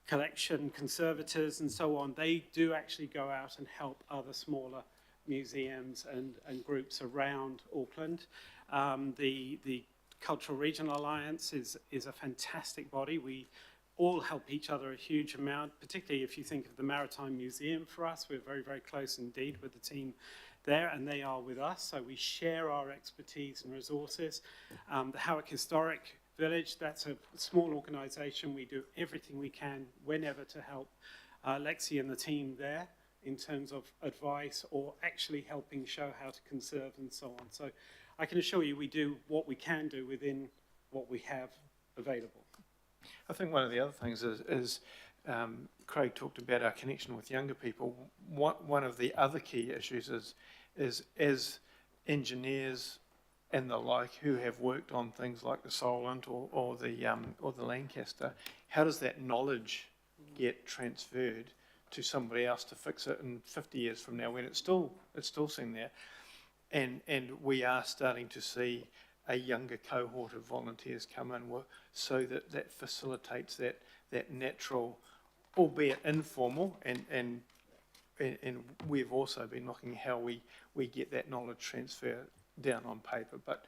collection conservators and so on. They do actually go out and help other smaller museums and groups around Auckland. The Cultural Regional Alliance is a fantastic body. We all help each other a huge amount, particularly if you think of the Maritime Museum for us. We're very, very close indeed with the team there, and they are with us, so we share our expertise and resources. The Howick Historic Village, that's a small organisation. We do everything we can whenever to help Lexi and the team there in terms of advice or actually helping show how to conserve and so on. So I can assure you we do what we can do within what we have available.
I think one of the other things is Craig talked about our connection with younger people. One of the other key issues is as engineers and the like who have worked on things like the Solent or the Lancaster, how does that knowledge get transferred to somebody else to fix it in 50 years from now when it's still sitting there? And we are starting to see a younger cohort of volunteers come in, so that facilitates that natural albeit informal, and we've also been looking at how we get that knowledge transfer down on paper. But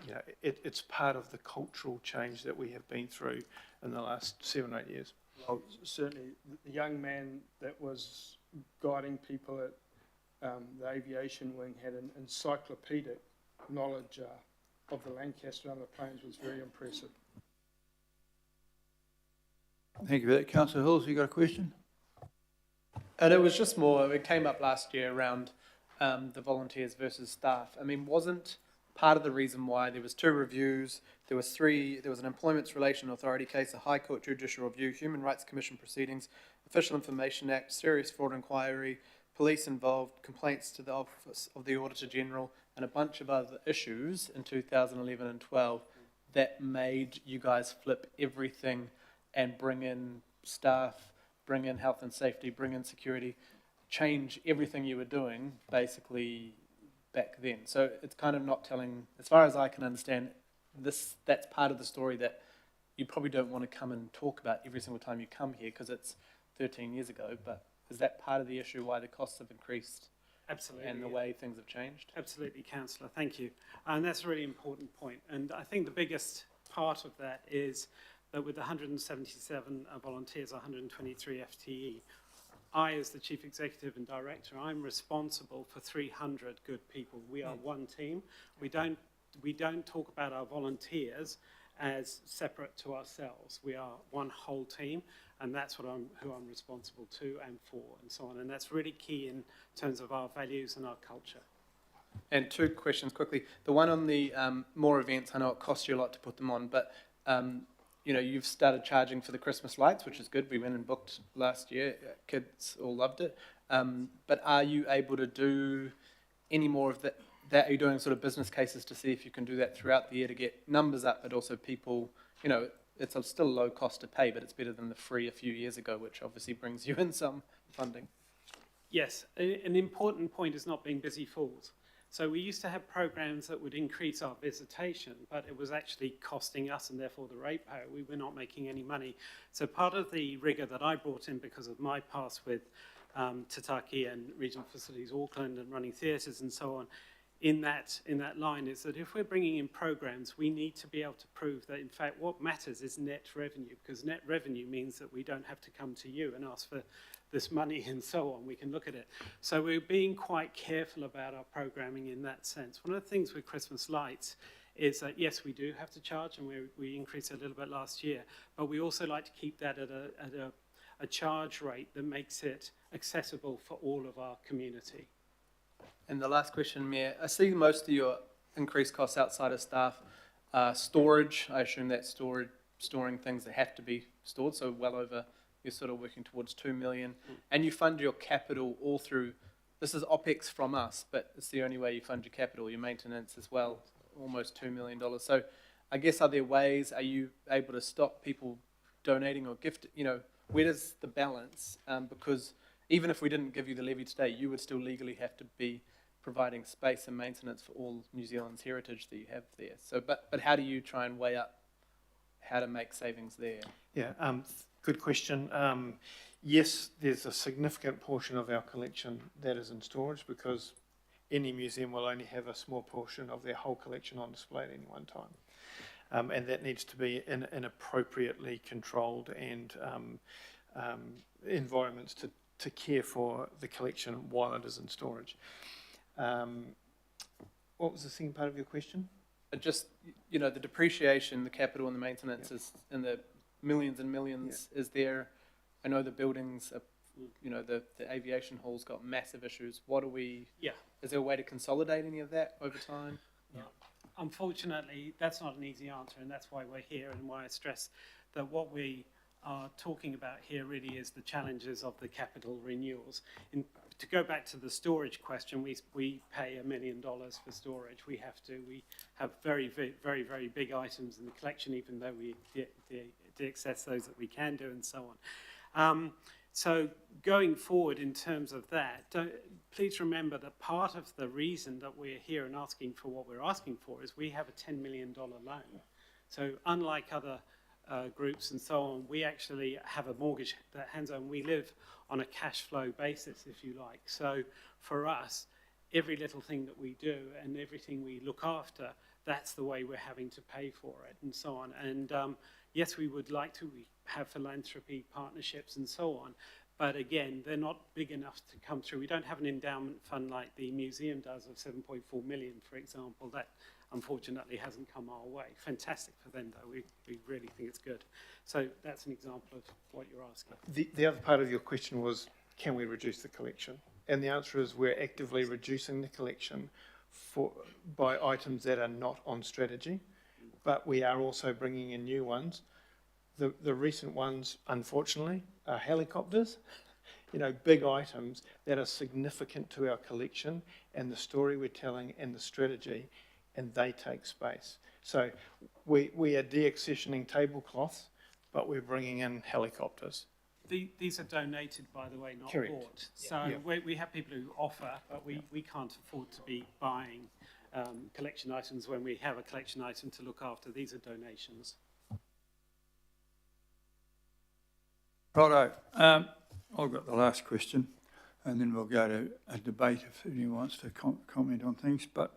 you know, it's part of the cultural change that we have been through in the last 7 or 8 years.
Well, certainly, the young man that was guiding people at the aviation wing had an encyclopedic knowledge of the Lancaster and the Plains, was very impressive.
Thank you for that. Councillor Hills, you got a question?
And it was just more, it came up last year around the volunteers versus staff. I mean, wasn't part of the reason why there was 2 reviews, there was an Employments Relation Authority case, a High Court Judicial Review, Human Rights Commission proceedings, Official Information Act, Serious Fraud Inquiry, police involved, complaints to the Office of the Auditor General, and a bunch of other issues in 2011 and 12 that made you guys flip everything and bring in staff, bring in health and safety, bring in security, change everything you were doing basically back then. So it's kind of not telling, as far as I can understand, that's part of the story that you probably don't want to come and talk about every single time you come here because it's 13 years ago, but is that part of the issue why the costs have increased?
Absolutely.
And the way things have changed?
Absolutely, Councillor, thank you. And that's a really important point. And I think the biggest part of that is that with 177 volunteers, 123 FTE, I, as the Chief Executive and Director, I'm responsible for 300 good people. We are one team. We don't talk about our volunteers as separate to ourselves. We are one whole team, and that's who I'm responsible to and for, and so on. And that's really key in terms of our values and our culture.
And 2 questions quickly. The one on the more events, I know it costs you a lot to put them on, but you know, you've started charging for the Christmas lights, which is good. We went and booked last year. Kids all loved it. But are you able to do any more of that? Are you doing sort of business cases to see if you can do that throughout the year to get numbers up, but also people, you know, it's still low cost to pay, but it's better than the free a few years ago, which obviously brings you in some funding.
Yes, an important point is not being busy fools. So we used to have programs that would increase our visitation, but it was actually costing us and therefore the ratepayer. We were not making any money. So part of the rigour that I brought in because of my past with Tataki and Regional Facilities Auckland and running theatres and so on, in that line is that if we're bringing in programs, we need to be able to prove that, in fact, what matters is net revenue, because net revenue means that we don't have to come to you and ask for this money and so on. We can look at it. So we're being quite careful about our programming in that sense. One of the things with Christmas lights is that, yes, we do have to charge, and we increased it a little bit last year, but we also like to keep that at a charge rate that makes it accessible for all of our community.
And the last question, Mayor, I see most of your increased costs outside of staff storage. I assume that's storing things that have to be stored, so well over, you're sort of working towards 2 million. And you fund your capital all through, this is OPEX from us, but it's the only way you fund your capital, your maintenance as well, almost $2 million. So I guess, are there ways, are you able to stop people donating or gift, you know, where does the balance, because even if we didn't give you the levy today, you would still legally have to be providing space and maintenance for all New Zealand's heritage that you have there. So, but how do you try and weigh up how to make savings there?
Yeah, good question. Yes, there's a significant portion of our collection that is in storage because any museum will only have a small portion of their whole collection on display at any one time. And that needs to be in appropriately controlled and environments to care for the collection while it is in storage. What was the second part of your question?
Just, you know, the depreciation, the capital and the maintenance is in the millions and millions. Is there, I know the buildings, you know, the aviation hall's got massive issues. What are we, is there a way to consolidate any of that over time?
Yeah. Unfortunately, that's not an easy answer, and that's why we're here and why I stress that what we are talking about here really is the challenges of the capital renewals. To go back to the storage question, we pay $1 million for storage. We have very, very, very big items in the collection, even though we de-access those that we can do and so on. So going forward in terms of that, please remember that part of the reason that we're here and asking for what we're asking for is we have a $10 million loan. So unlike other groups and so on, we actually have a mortgage that hands on. We live on a cash flow basis, if you like. So for us, every little thing that we do and everything we look after, that's the way we're having to pay for it and so on. And yes, we would like to have philanthropy partnerships and so on, but again, they're not big enough to come through. We don't have an endowment fund like the museum does of 7.4 million, for example. That unfortunately hasn't come our way. Fantastic for them though, we really think it's good. So that's an example of what you're asking.
The other part of your question was, can we reduce the collection? And the answer is we're actively reducing the collection by items that are not on strategy, but we are also bringing in new ones. The recent ones, unfortunately, are helicopters, you know, big items that are significant to our collection and the story we're telling and the strategy, and they take space. So we are deaccessioning tablecloths, but we're bringing in helicopters.
These are donated, by the way, not
Correct.
bought. So we have people who offer, but we can't afford to be buying collection items when we have a collection item to look after. These are donations.
Righto. I've got the last question, and then we'll go to a debate if anyone wants to comment on things. But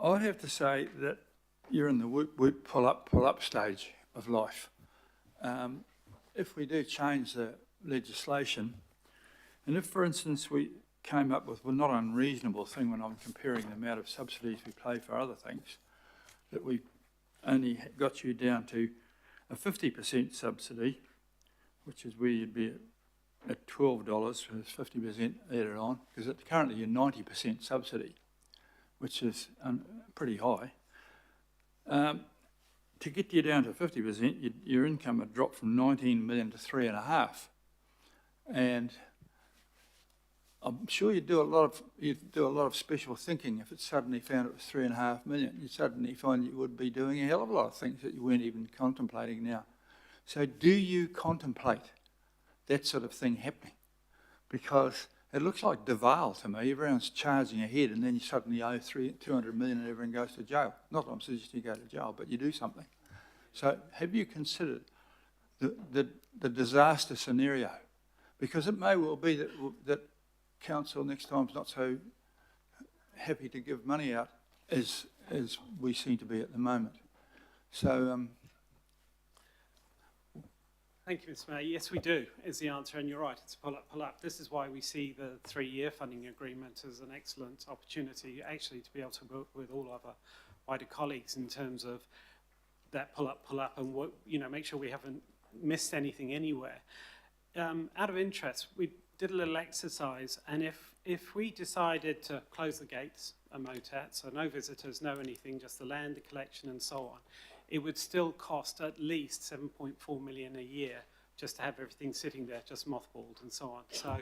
I'd have to say that you're in the whoop, whoop, pull up stage of life. If we do change the legislation, and if, for instance, we came up with, well, not unreasonable thing when I'm comparing the amount of subsidies we pay for other things, that we only got you down to a 50% subsidy, which is where you'd be at $12 for 50% added on, because currently you're 90% subsidy, which is pretty high. To get you down to 50%, your income would drop from 19 million to 3.5. And I'm sure you'd do a lot of special thinking if it suddenly found it was 3.5 million. You'd suddenly find you would be doing a hell of a lot of things that you weren't even contemplating now. So do you contemplate that sort of thing happening? Because it looks like Deval to me. Everyone's charging ahead and then you suddenly owe 200 million and everyone goes to jail. Not that I'm suggesting you go to jail, but you do something. So have you considered the disaster scenario? Because it may well be that council next time's not so happy to give money out as we seem to be at the moment. So
Thank you, Mr. Mayor. Yes, we do, is the answer, and you're right, it's pull up. This is why we see the 3-year funding agreement as an excellent opportunity, actually, to be able to work with all of our wider colleagues in terms of that pull up, and what, you know, make sure we haven't missed anything anywhere. Out of interest, we did a little exercise, and if we decided to close the gates at Motat, so no visitors, no anything, just the land, the collection, and so on, it would still cost at least 7.4 million a year just to have everything sitting there, just mothballed and so on. So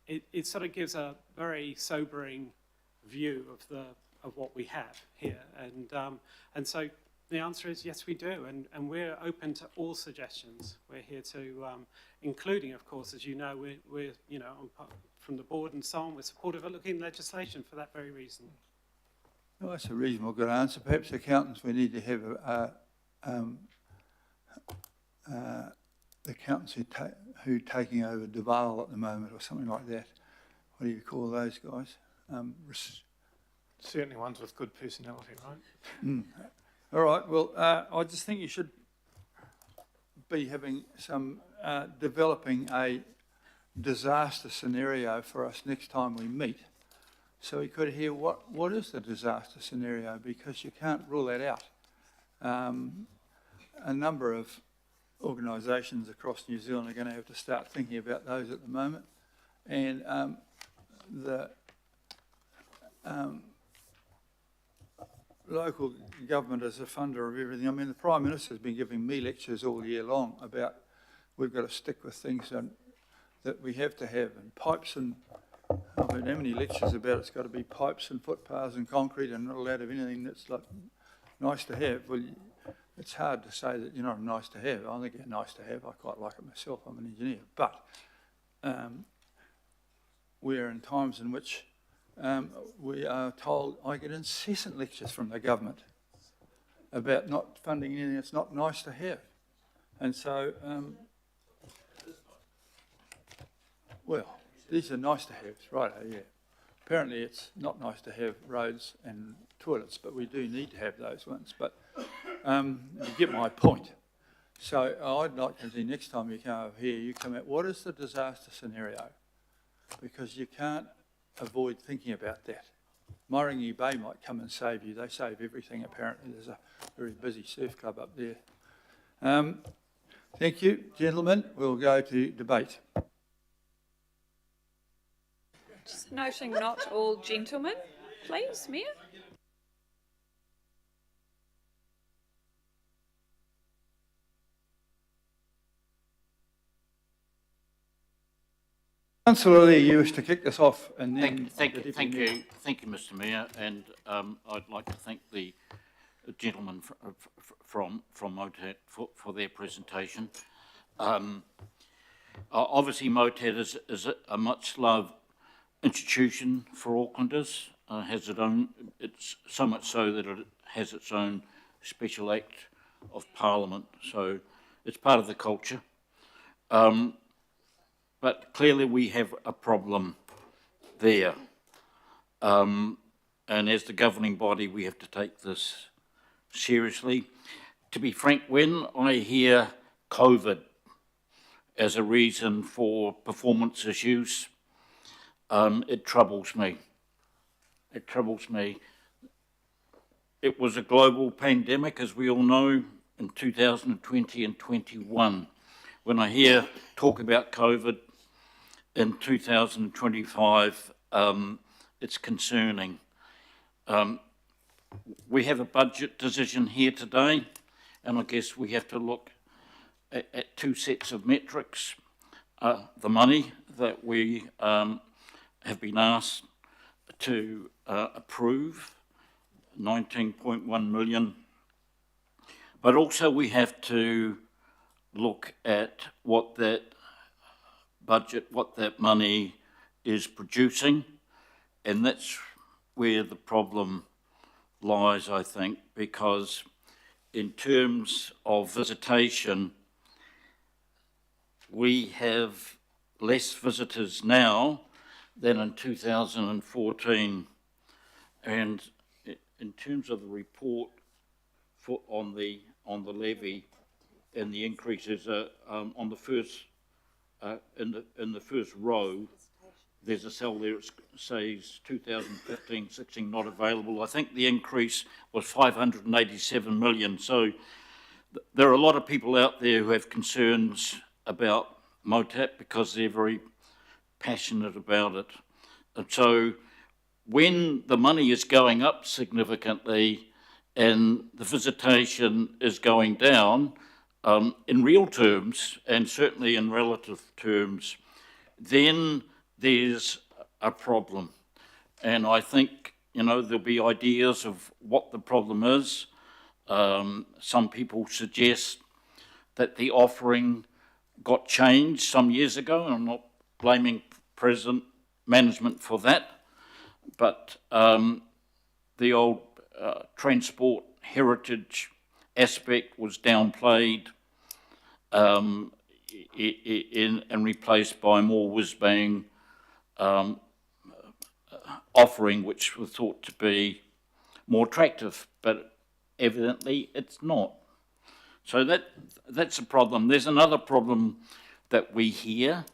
it sort of gives a very sobering view of what we have here, and so the answer is yes, we do, and we're open to all suggestions. We're here to, including, of course, as you know, we're you know, from the board and so on, we're supportive of looking at legislation for that very reason.
well, that's a reasonable good answer. Perhaps accountants, we need to have the accountants who are taking over Deval at the moment or something like that. What do you call those guys?
Certainly ones with good personality, right?
All right, well, I just think you should be having some, developing a disaster scenario for us next time we meet. So we could hear what is the disaster scenario, because you can't rule that out. A number of organisations across New Zealand are going to have to start thinking about those at the moment. And the local government as a funder of everything. I mean, the Prime Minister's been giving me lectures all year long about we've got to stick with things that we have to have, and pipes, and I've heard how many lectures about it's got to be pipes and footpaths and concrete and not allowed to have anything that's like nice to have. Well, it's hard to say that you're not nice to have. I think you're nice to have. I quite like it myself. I'm an engineer. But we're in times in which we are told, I get incessant lectures from the government about not funding anything that's not nice to have. And so, well, these are nice to have, right? Yeah. Apparently, it's not nice to have roads and toilets, but we do need to have those ones. But you get my point. So I'd like to see next time you come over here, you come out, what is the disaster scenario? Because you can't avoid thinking about that. Moringi Bay might come and save you. They save everything, apparently. There's a very busy surf club up there. Thank you, gentlemen. We'll go to debate.
Just noting not all gentlemen, please, Mayor.
Councillor Lee, you wish to kick this off, and then
Thank you, Mr. Mayor, and I'd like to thank the gentleman from Motat for their presentation. Obviously, Motat is a much-loved institution for Aucklanders. Has its own. It's so much so that it has its own special act of Parliament. So it's part of the culture. But clearly we have a problem there. And as the governing body, we have to take this seriously. To be frank, when I hear COVID as a reason for performance issues, it troubles me. It troubles me. It was a global pandemic, as we all know, in 2020 and 21. When I hear talk about COVID in 2025, it's concerning. We have a budget decision here today, and I guess we have to look at two sets of metrics. The money that we have been asked to approve, 19.1 million, but also we have to look at what that budget, what that money is producing, and that's where the problem lies, I think, because in terms of visitation, we have less visitors now than in 2014. And in terms of the report on the levy and the increases on the first in the first row, there's a cell there that says 2015-16 not available. I think the increase was 587 million. So there are a lot of people out there who have concerns about Motat because they're very passionate about it. And so when the money is going up significantly and the visitation is going down, in real terms, and certainly in relative terms, then there's a problem. And I think, you know, there'll be ideas of what the problem is. Some people suggest that the offering got changed some years ago, and I'm not blaming present management for that, but the old transport heritage aspect was downplayed and replaced by more whiz-bang offering, which was thought to be more attractive, but evidently it's not. So that's a problem. There's another problem that we hear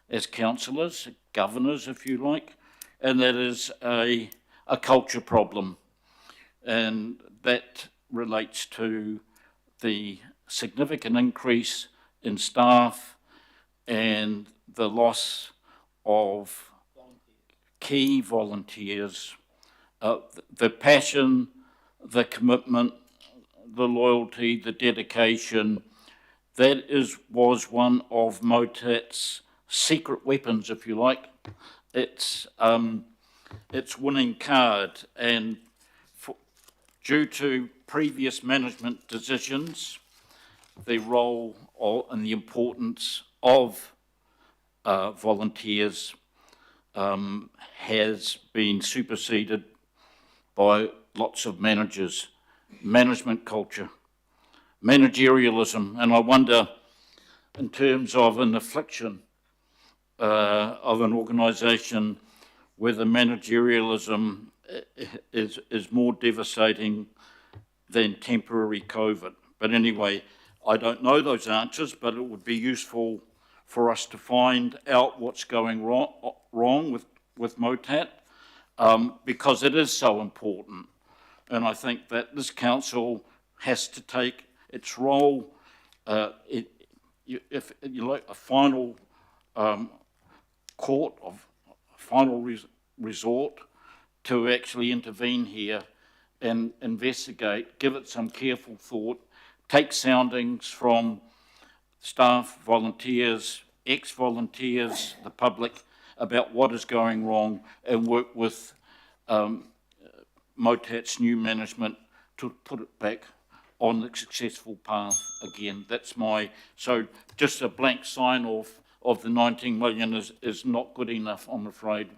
as councillors, governors, if you like, and that is a culture problem, and that relates to the significant increase in staff and the loss of key volunteers, the passion, the commitment, the loyalty, the dedication. That was one of Motat's secret weapons, if you like. It's winning card, and due to previous management decisions, the role and the importance of volunteers has been superseded by lots of managers. Management culture. managerialism, and I wonder, in terms of an affliction of an organisation, whether managerialism is more devastating than temporary COVID. But anyway, I don't know those answers, but it would be useful for us to find out what's going wrong with MOTAT, because it is so important. And I think that this council has to take its role, if you like, a final court of final resort to actually intervene here and investigate, give it some careful thought, take soundings from staff, volunteers, ex-volunteers, the public, about what is going wrong, and work with MOTAT's new management to put it back on the successful path again. That's so just a blank sign off of the 19 million is not good enough, I'm afraid.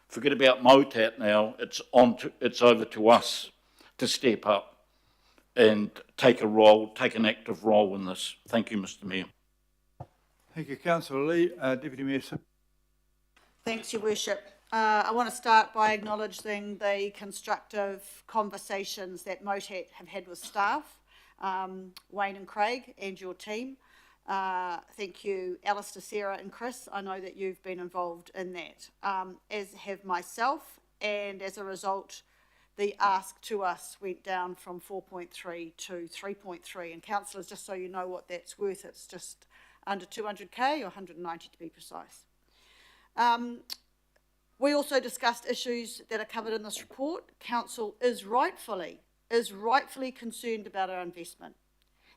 Forget about MOTAT now, it's over to us to step up and take an active role in this. Thank you, Mr. Mayor.
Thank you, Councillor Lee. Deputy Mayor.
Thanks, Your Worship. I want to start by acknowledging the constructive conversations that MOTAT have had with staff, Wayne and Craig, and your team. Thank you, Alistair, Sarah and Chris. I know that you've been involved in that, as have myself, and as a result, the ask to us went down from 4.3 to 3.3. And councillors, just so you know what that's worth, it's just under 200k, or 190 to be precise. We also discussed issues that are covered in this report. Council is rightfully concerned about our investment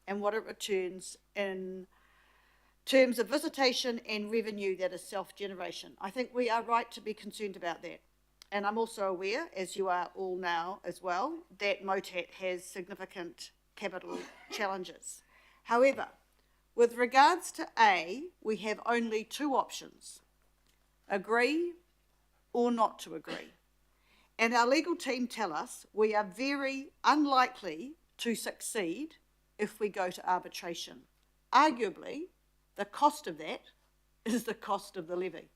and what it returns in terms of visitation and revenue that is self-generation. I think we are right to be concerned about that. And I'm also aware, as you are all now as well, that MOTAT has significant capital challenges. However, with regards to A, we have only two options: agree or not to agree. And our legal team tell us we are very unlikely to succeed if we go to arbitration. Arguably, the cost of that is the cost of the levy.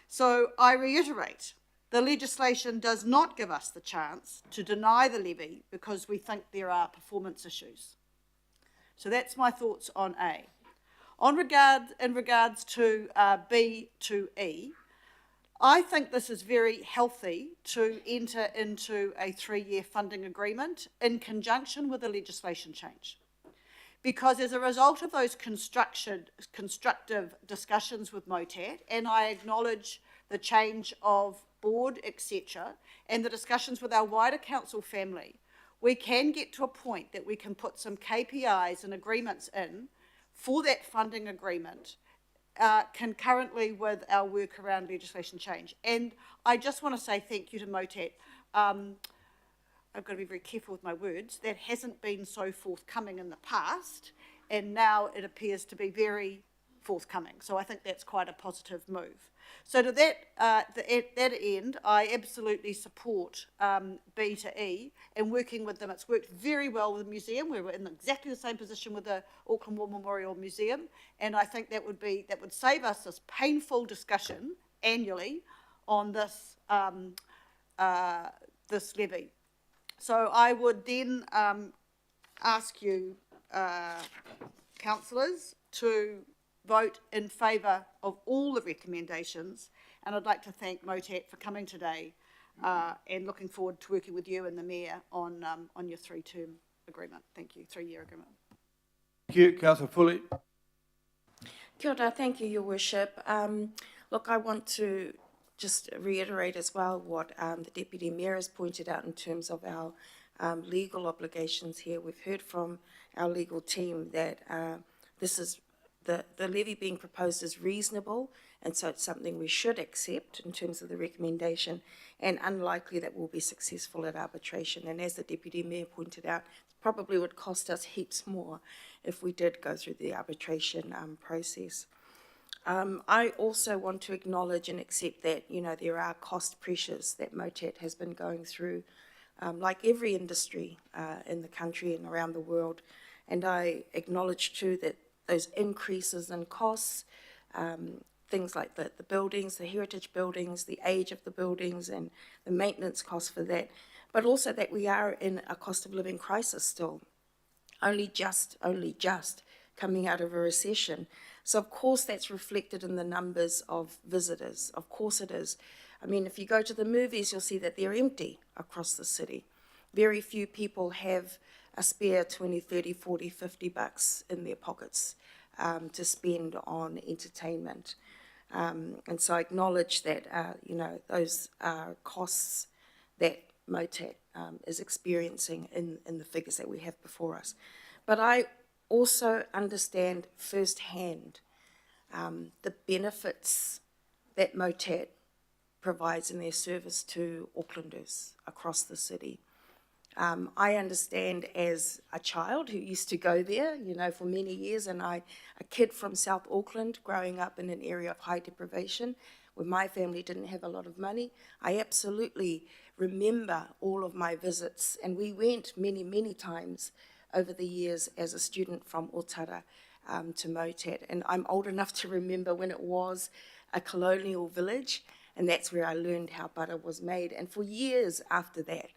So I reiterate, the legislation does not give us the chance to deny the levy because we think there are performance issues. So that's my thoughts on A. In regards to B to E, I think this is very healthy to enter into a 3-year funding agreement in conjunction with a legislation change. Because as a result of those constructive discussions with MOTAT, and I acknowledge the change of board, etc., and the discussions with our wider council family, we can get to a point that we can put some KPIs and agreements in for that funding agreement concurrently with our work around legislation change. And I just want to say thank you to MOTAT. I've got to be very careful with my words. That hasn't been so forthcoming in the past, and now it appears to be very forthcoming. So I think that's quite a positive move. So to that end, I absolutely support B to E and working with them. It's worked very well with the museum. We were in exactly the same position with the Auckland War Memorial Museum, and I think that would save us this painful discussion annually on this this levy. So I would then ask you, councillors, to vote in favour of all the recommendations, and I'd like to thank MOTAT for coming today and looking forward to working with you and the Mayor on your 3-term agreement. Thank you, 3-year agreement.
Thank you, Councillor Fully.
Kia ora, thank you, Your Worship. Look, I want to just reiterate as well what the Deputy Mayor has pointed out in terms of our legal obligations here. We've heard from our legal team that this is the levy being proposed is reasonable, and so it's something we should accept in terms of the recommendation, and unlikely that we'll be successful at arbitration. And as the Deputy Mayor pointed out, it probably would cost us heaps more if we did go through the arbitration process. I also want to acknowledge and accept that, you know, there are cost pressures that MOTAT has been going through like every industry in the country and around the world. And I acknowledge too that those increases in costs, things like the buildings, the heritage buildings, the age of the buildings and the maintenance costs for that, but also that we are in a cost of living crisis still, only just coming out of a recession. So of course that's reflected in the numbers of visitors. Of course it is. I mean, if you go to the movies, you'll see that they're empty across the city. Very few people have a spare 20, 30, 40, 50 bucks in their pockets to spend on entertainment. And so I acknowledge that, those are costs that MOTAT is experiencing in the figures that we have before us. But I also understand firsthand the benefits that MOTAT provides in their service to Aucklanders across the city. I understand as a child who used to go there, for many years, and a kid from South Auckland growing up in an area of high deprivation where my family didn't have a lot of money, I absolutely remember all of my visits, and we went many, many times over the years as a student from Otara to MOTAT. And I'm old enough to remember when it was a colonial village, and that's where I learned how butter was made. And for years after that,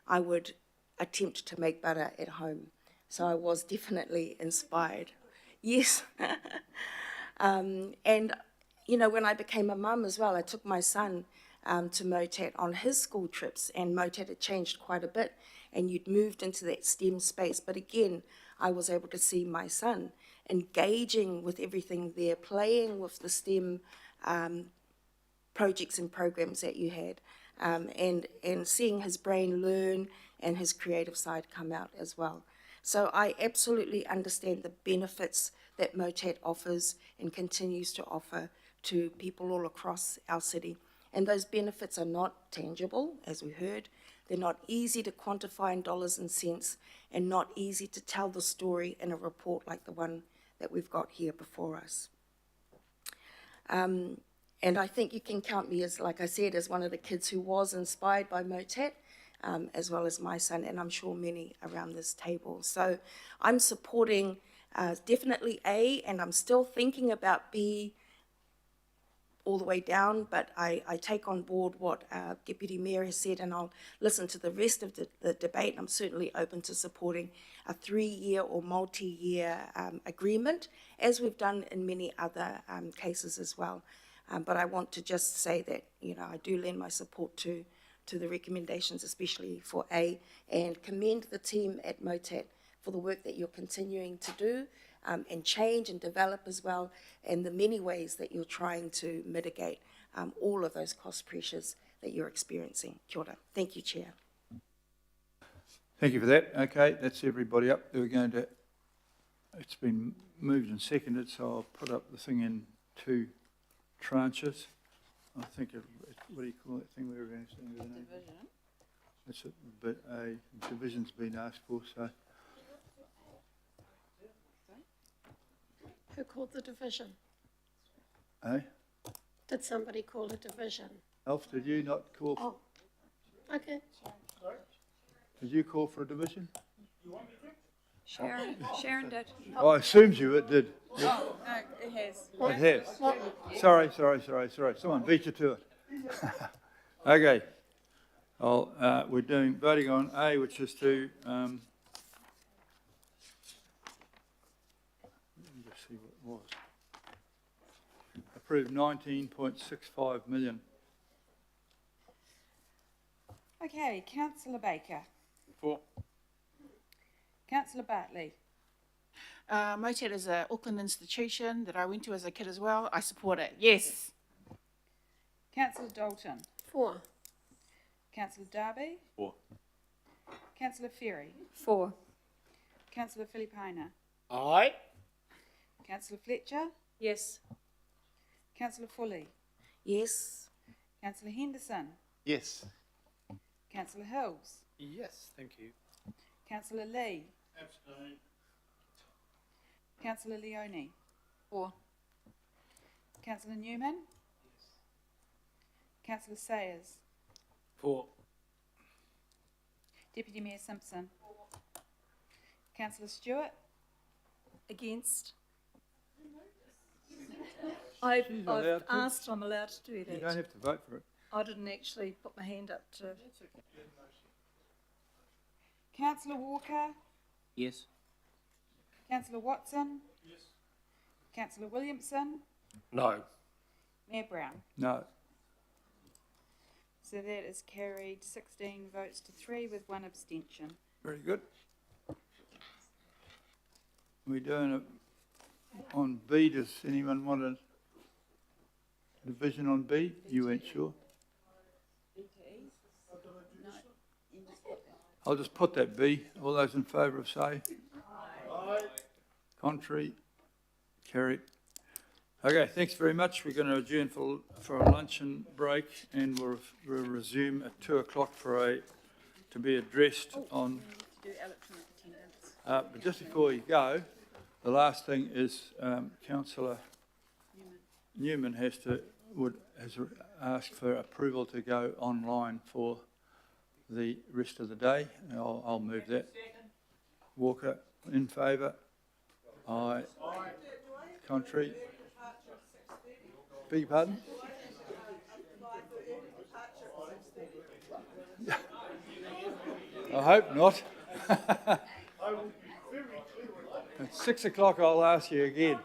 I would attempt to make butter at home. So I was definitely inspired. Yes. And, when I became a mum as well, I took my son to MOTAT on his school trips, and MOTAT had changed quite a bit, and you'd moved into that STEM space. But again, I was able to see my son engaging with everything there, playing with the STEM projects and programs that you had, and seeing his brain learn and his creative side come out as well. So I absolutely understand the benefits that MOTAT offers and continues to offer to people all across our city. And those benefits are not tangible, as we heard. They're not easy to quantify in dollars and cents, and not easy to tell the story in a report like the one that we've got here before us. And I think you can count me as, like I said, as one of the kids who was inspired by MOTAT, as well as my son, and I'm sure many around this table. So I'm supporting definitely A, and I'm still thinking about B all the way down, but I take on board what Deputy Mayor has said, and I'll listen to the rest of the debate. I'm certainly open to supporting a 3-year or multi-year agreement, as we've done in many other cases as well. But I want to just say that, I do lend my support to the recommendations, especially for A, and commend the team at MOTAT for the work that you're continuing to do and change and develop as well, and the many ways that you're trying to mitigate all of those cost pressures that you're experiencing. Kia ora. Thank you, Chair.
Thank you for that. Okay, that's everybody up. We're going to, it's been moved and seconded, so I'll put up the thing in 2 tranches. I think, what do you call that thing we were going to say? Division. That's it, but a division's been asked for, so.
Who called the division?
Eh?
Did somebody call a division?
Alf, did you not call?
Oh, okay.
Did you call for a division?
Sharon did.
Oh, I assumed you did.
Oh, no, it has.
It has. Sorry. Someone beat you to it. Okay. We're voting on A, which is to let me just see what it was. Approve 19.65 million.
Okay, Councillor Baker.
For.
Councillor Bartley.
MOTAT is an Auckland institution that I went to as a kid as well. I support it. Yes.
Councillor Dalton.
For.
Councillor Darby.
For.
Councillor Ferry.
For.
Councillor Filipaina.
Aye.
Councillor Fletcher.
Yes.
Councillor Foley.
Yes.
Councillor Henderson.
Yes.
Councillor Hills.
Yes, thank you.
Councillor Lee.
Abstain.
Councillor Leone.
For.
Councillor Newman. Councillor Sayers.
For.
Deputy Mayor Simpson. Councillor Stewart.
Against. I've
allowed to.
asked, I'm allowed to do
You
that.
don't have to vote for it.
I didn't actually put my hand up to.
Councillor Walker.
Yes.
Councillor Watson. Yes. Councillor Williamson.
No.
Mayor Brown.
No.
So that is carried 16 votes to 3 with 1 abstention.
Very good. We're doing it on B. Does anyone want a division on B? You weren't sure? I'll just put that B. All those in favour of say? Aye. Contrary? Carried. Okay, thanks very much. We're going to adjourn for a luncheon break, and we'll resume at 2 o'clock to be addressed on.
Do electronic attendance.
But just before you go, the last thing is Councillor Newman has asked for approval to go online for the rest of the day. I'll move that. Walker, in favour? Aye. Contrary? Beg your pardon? I hope not. At 6 o'clock I'll ask you again.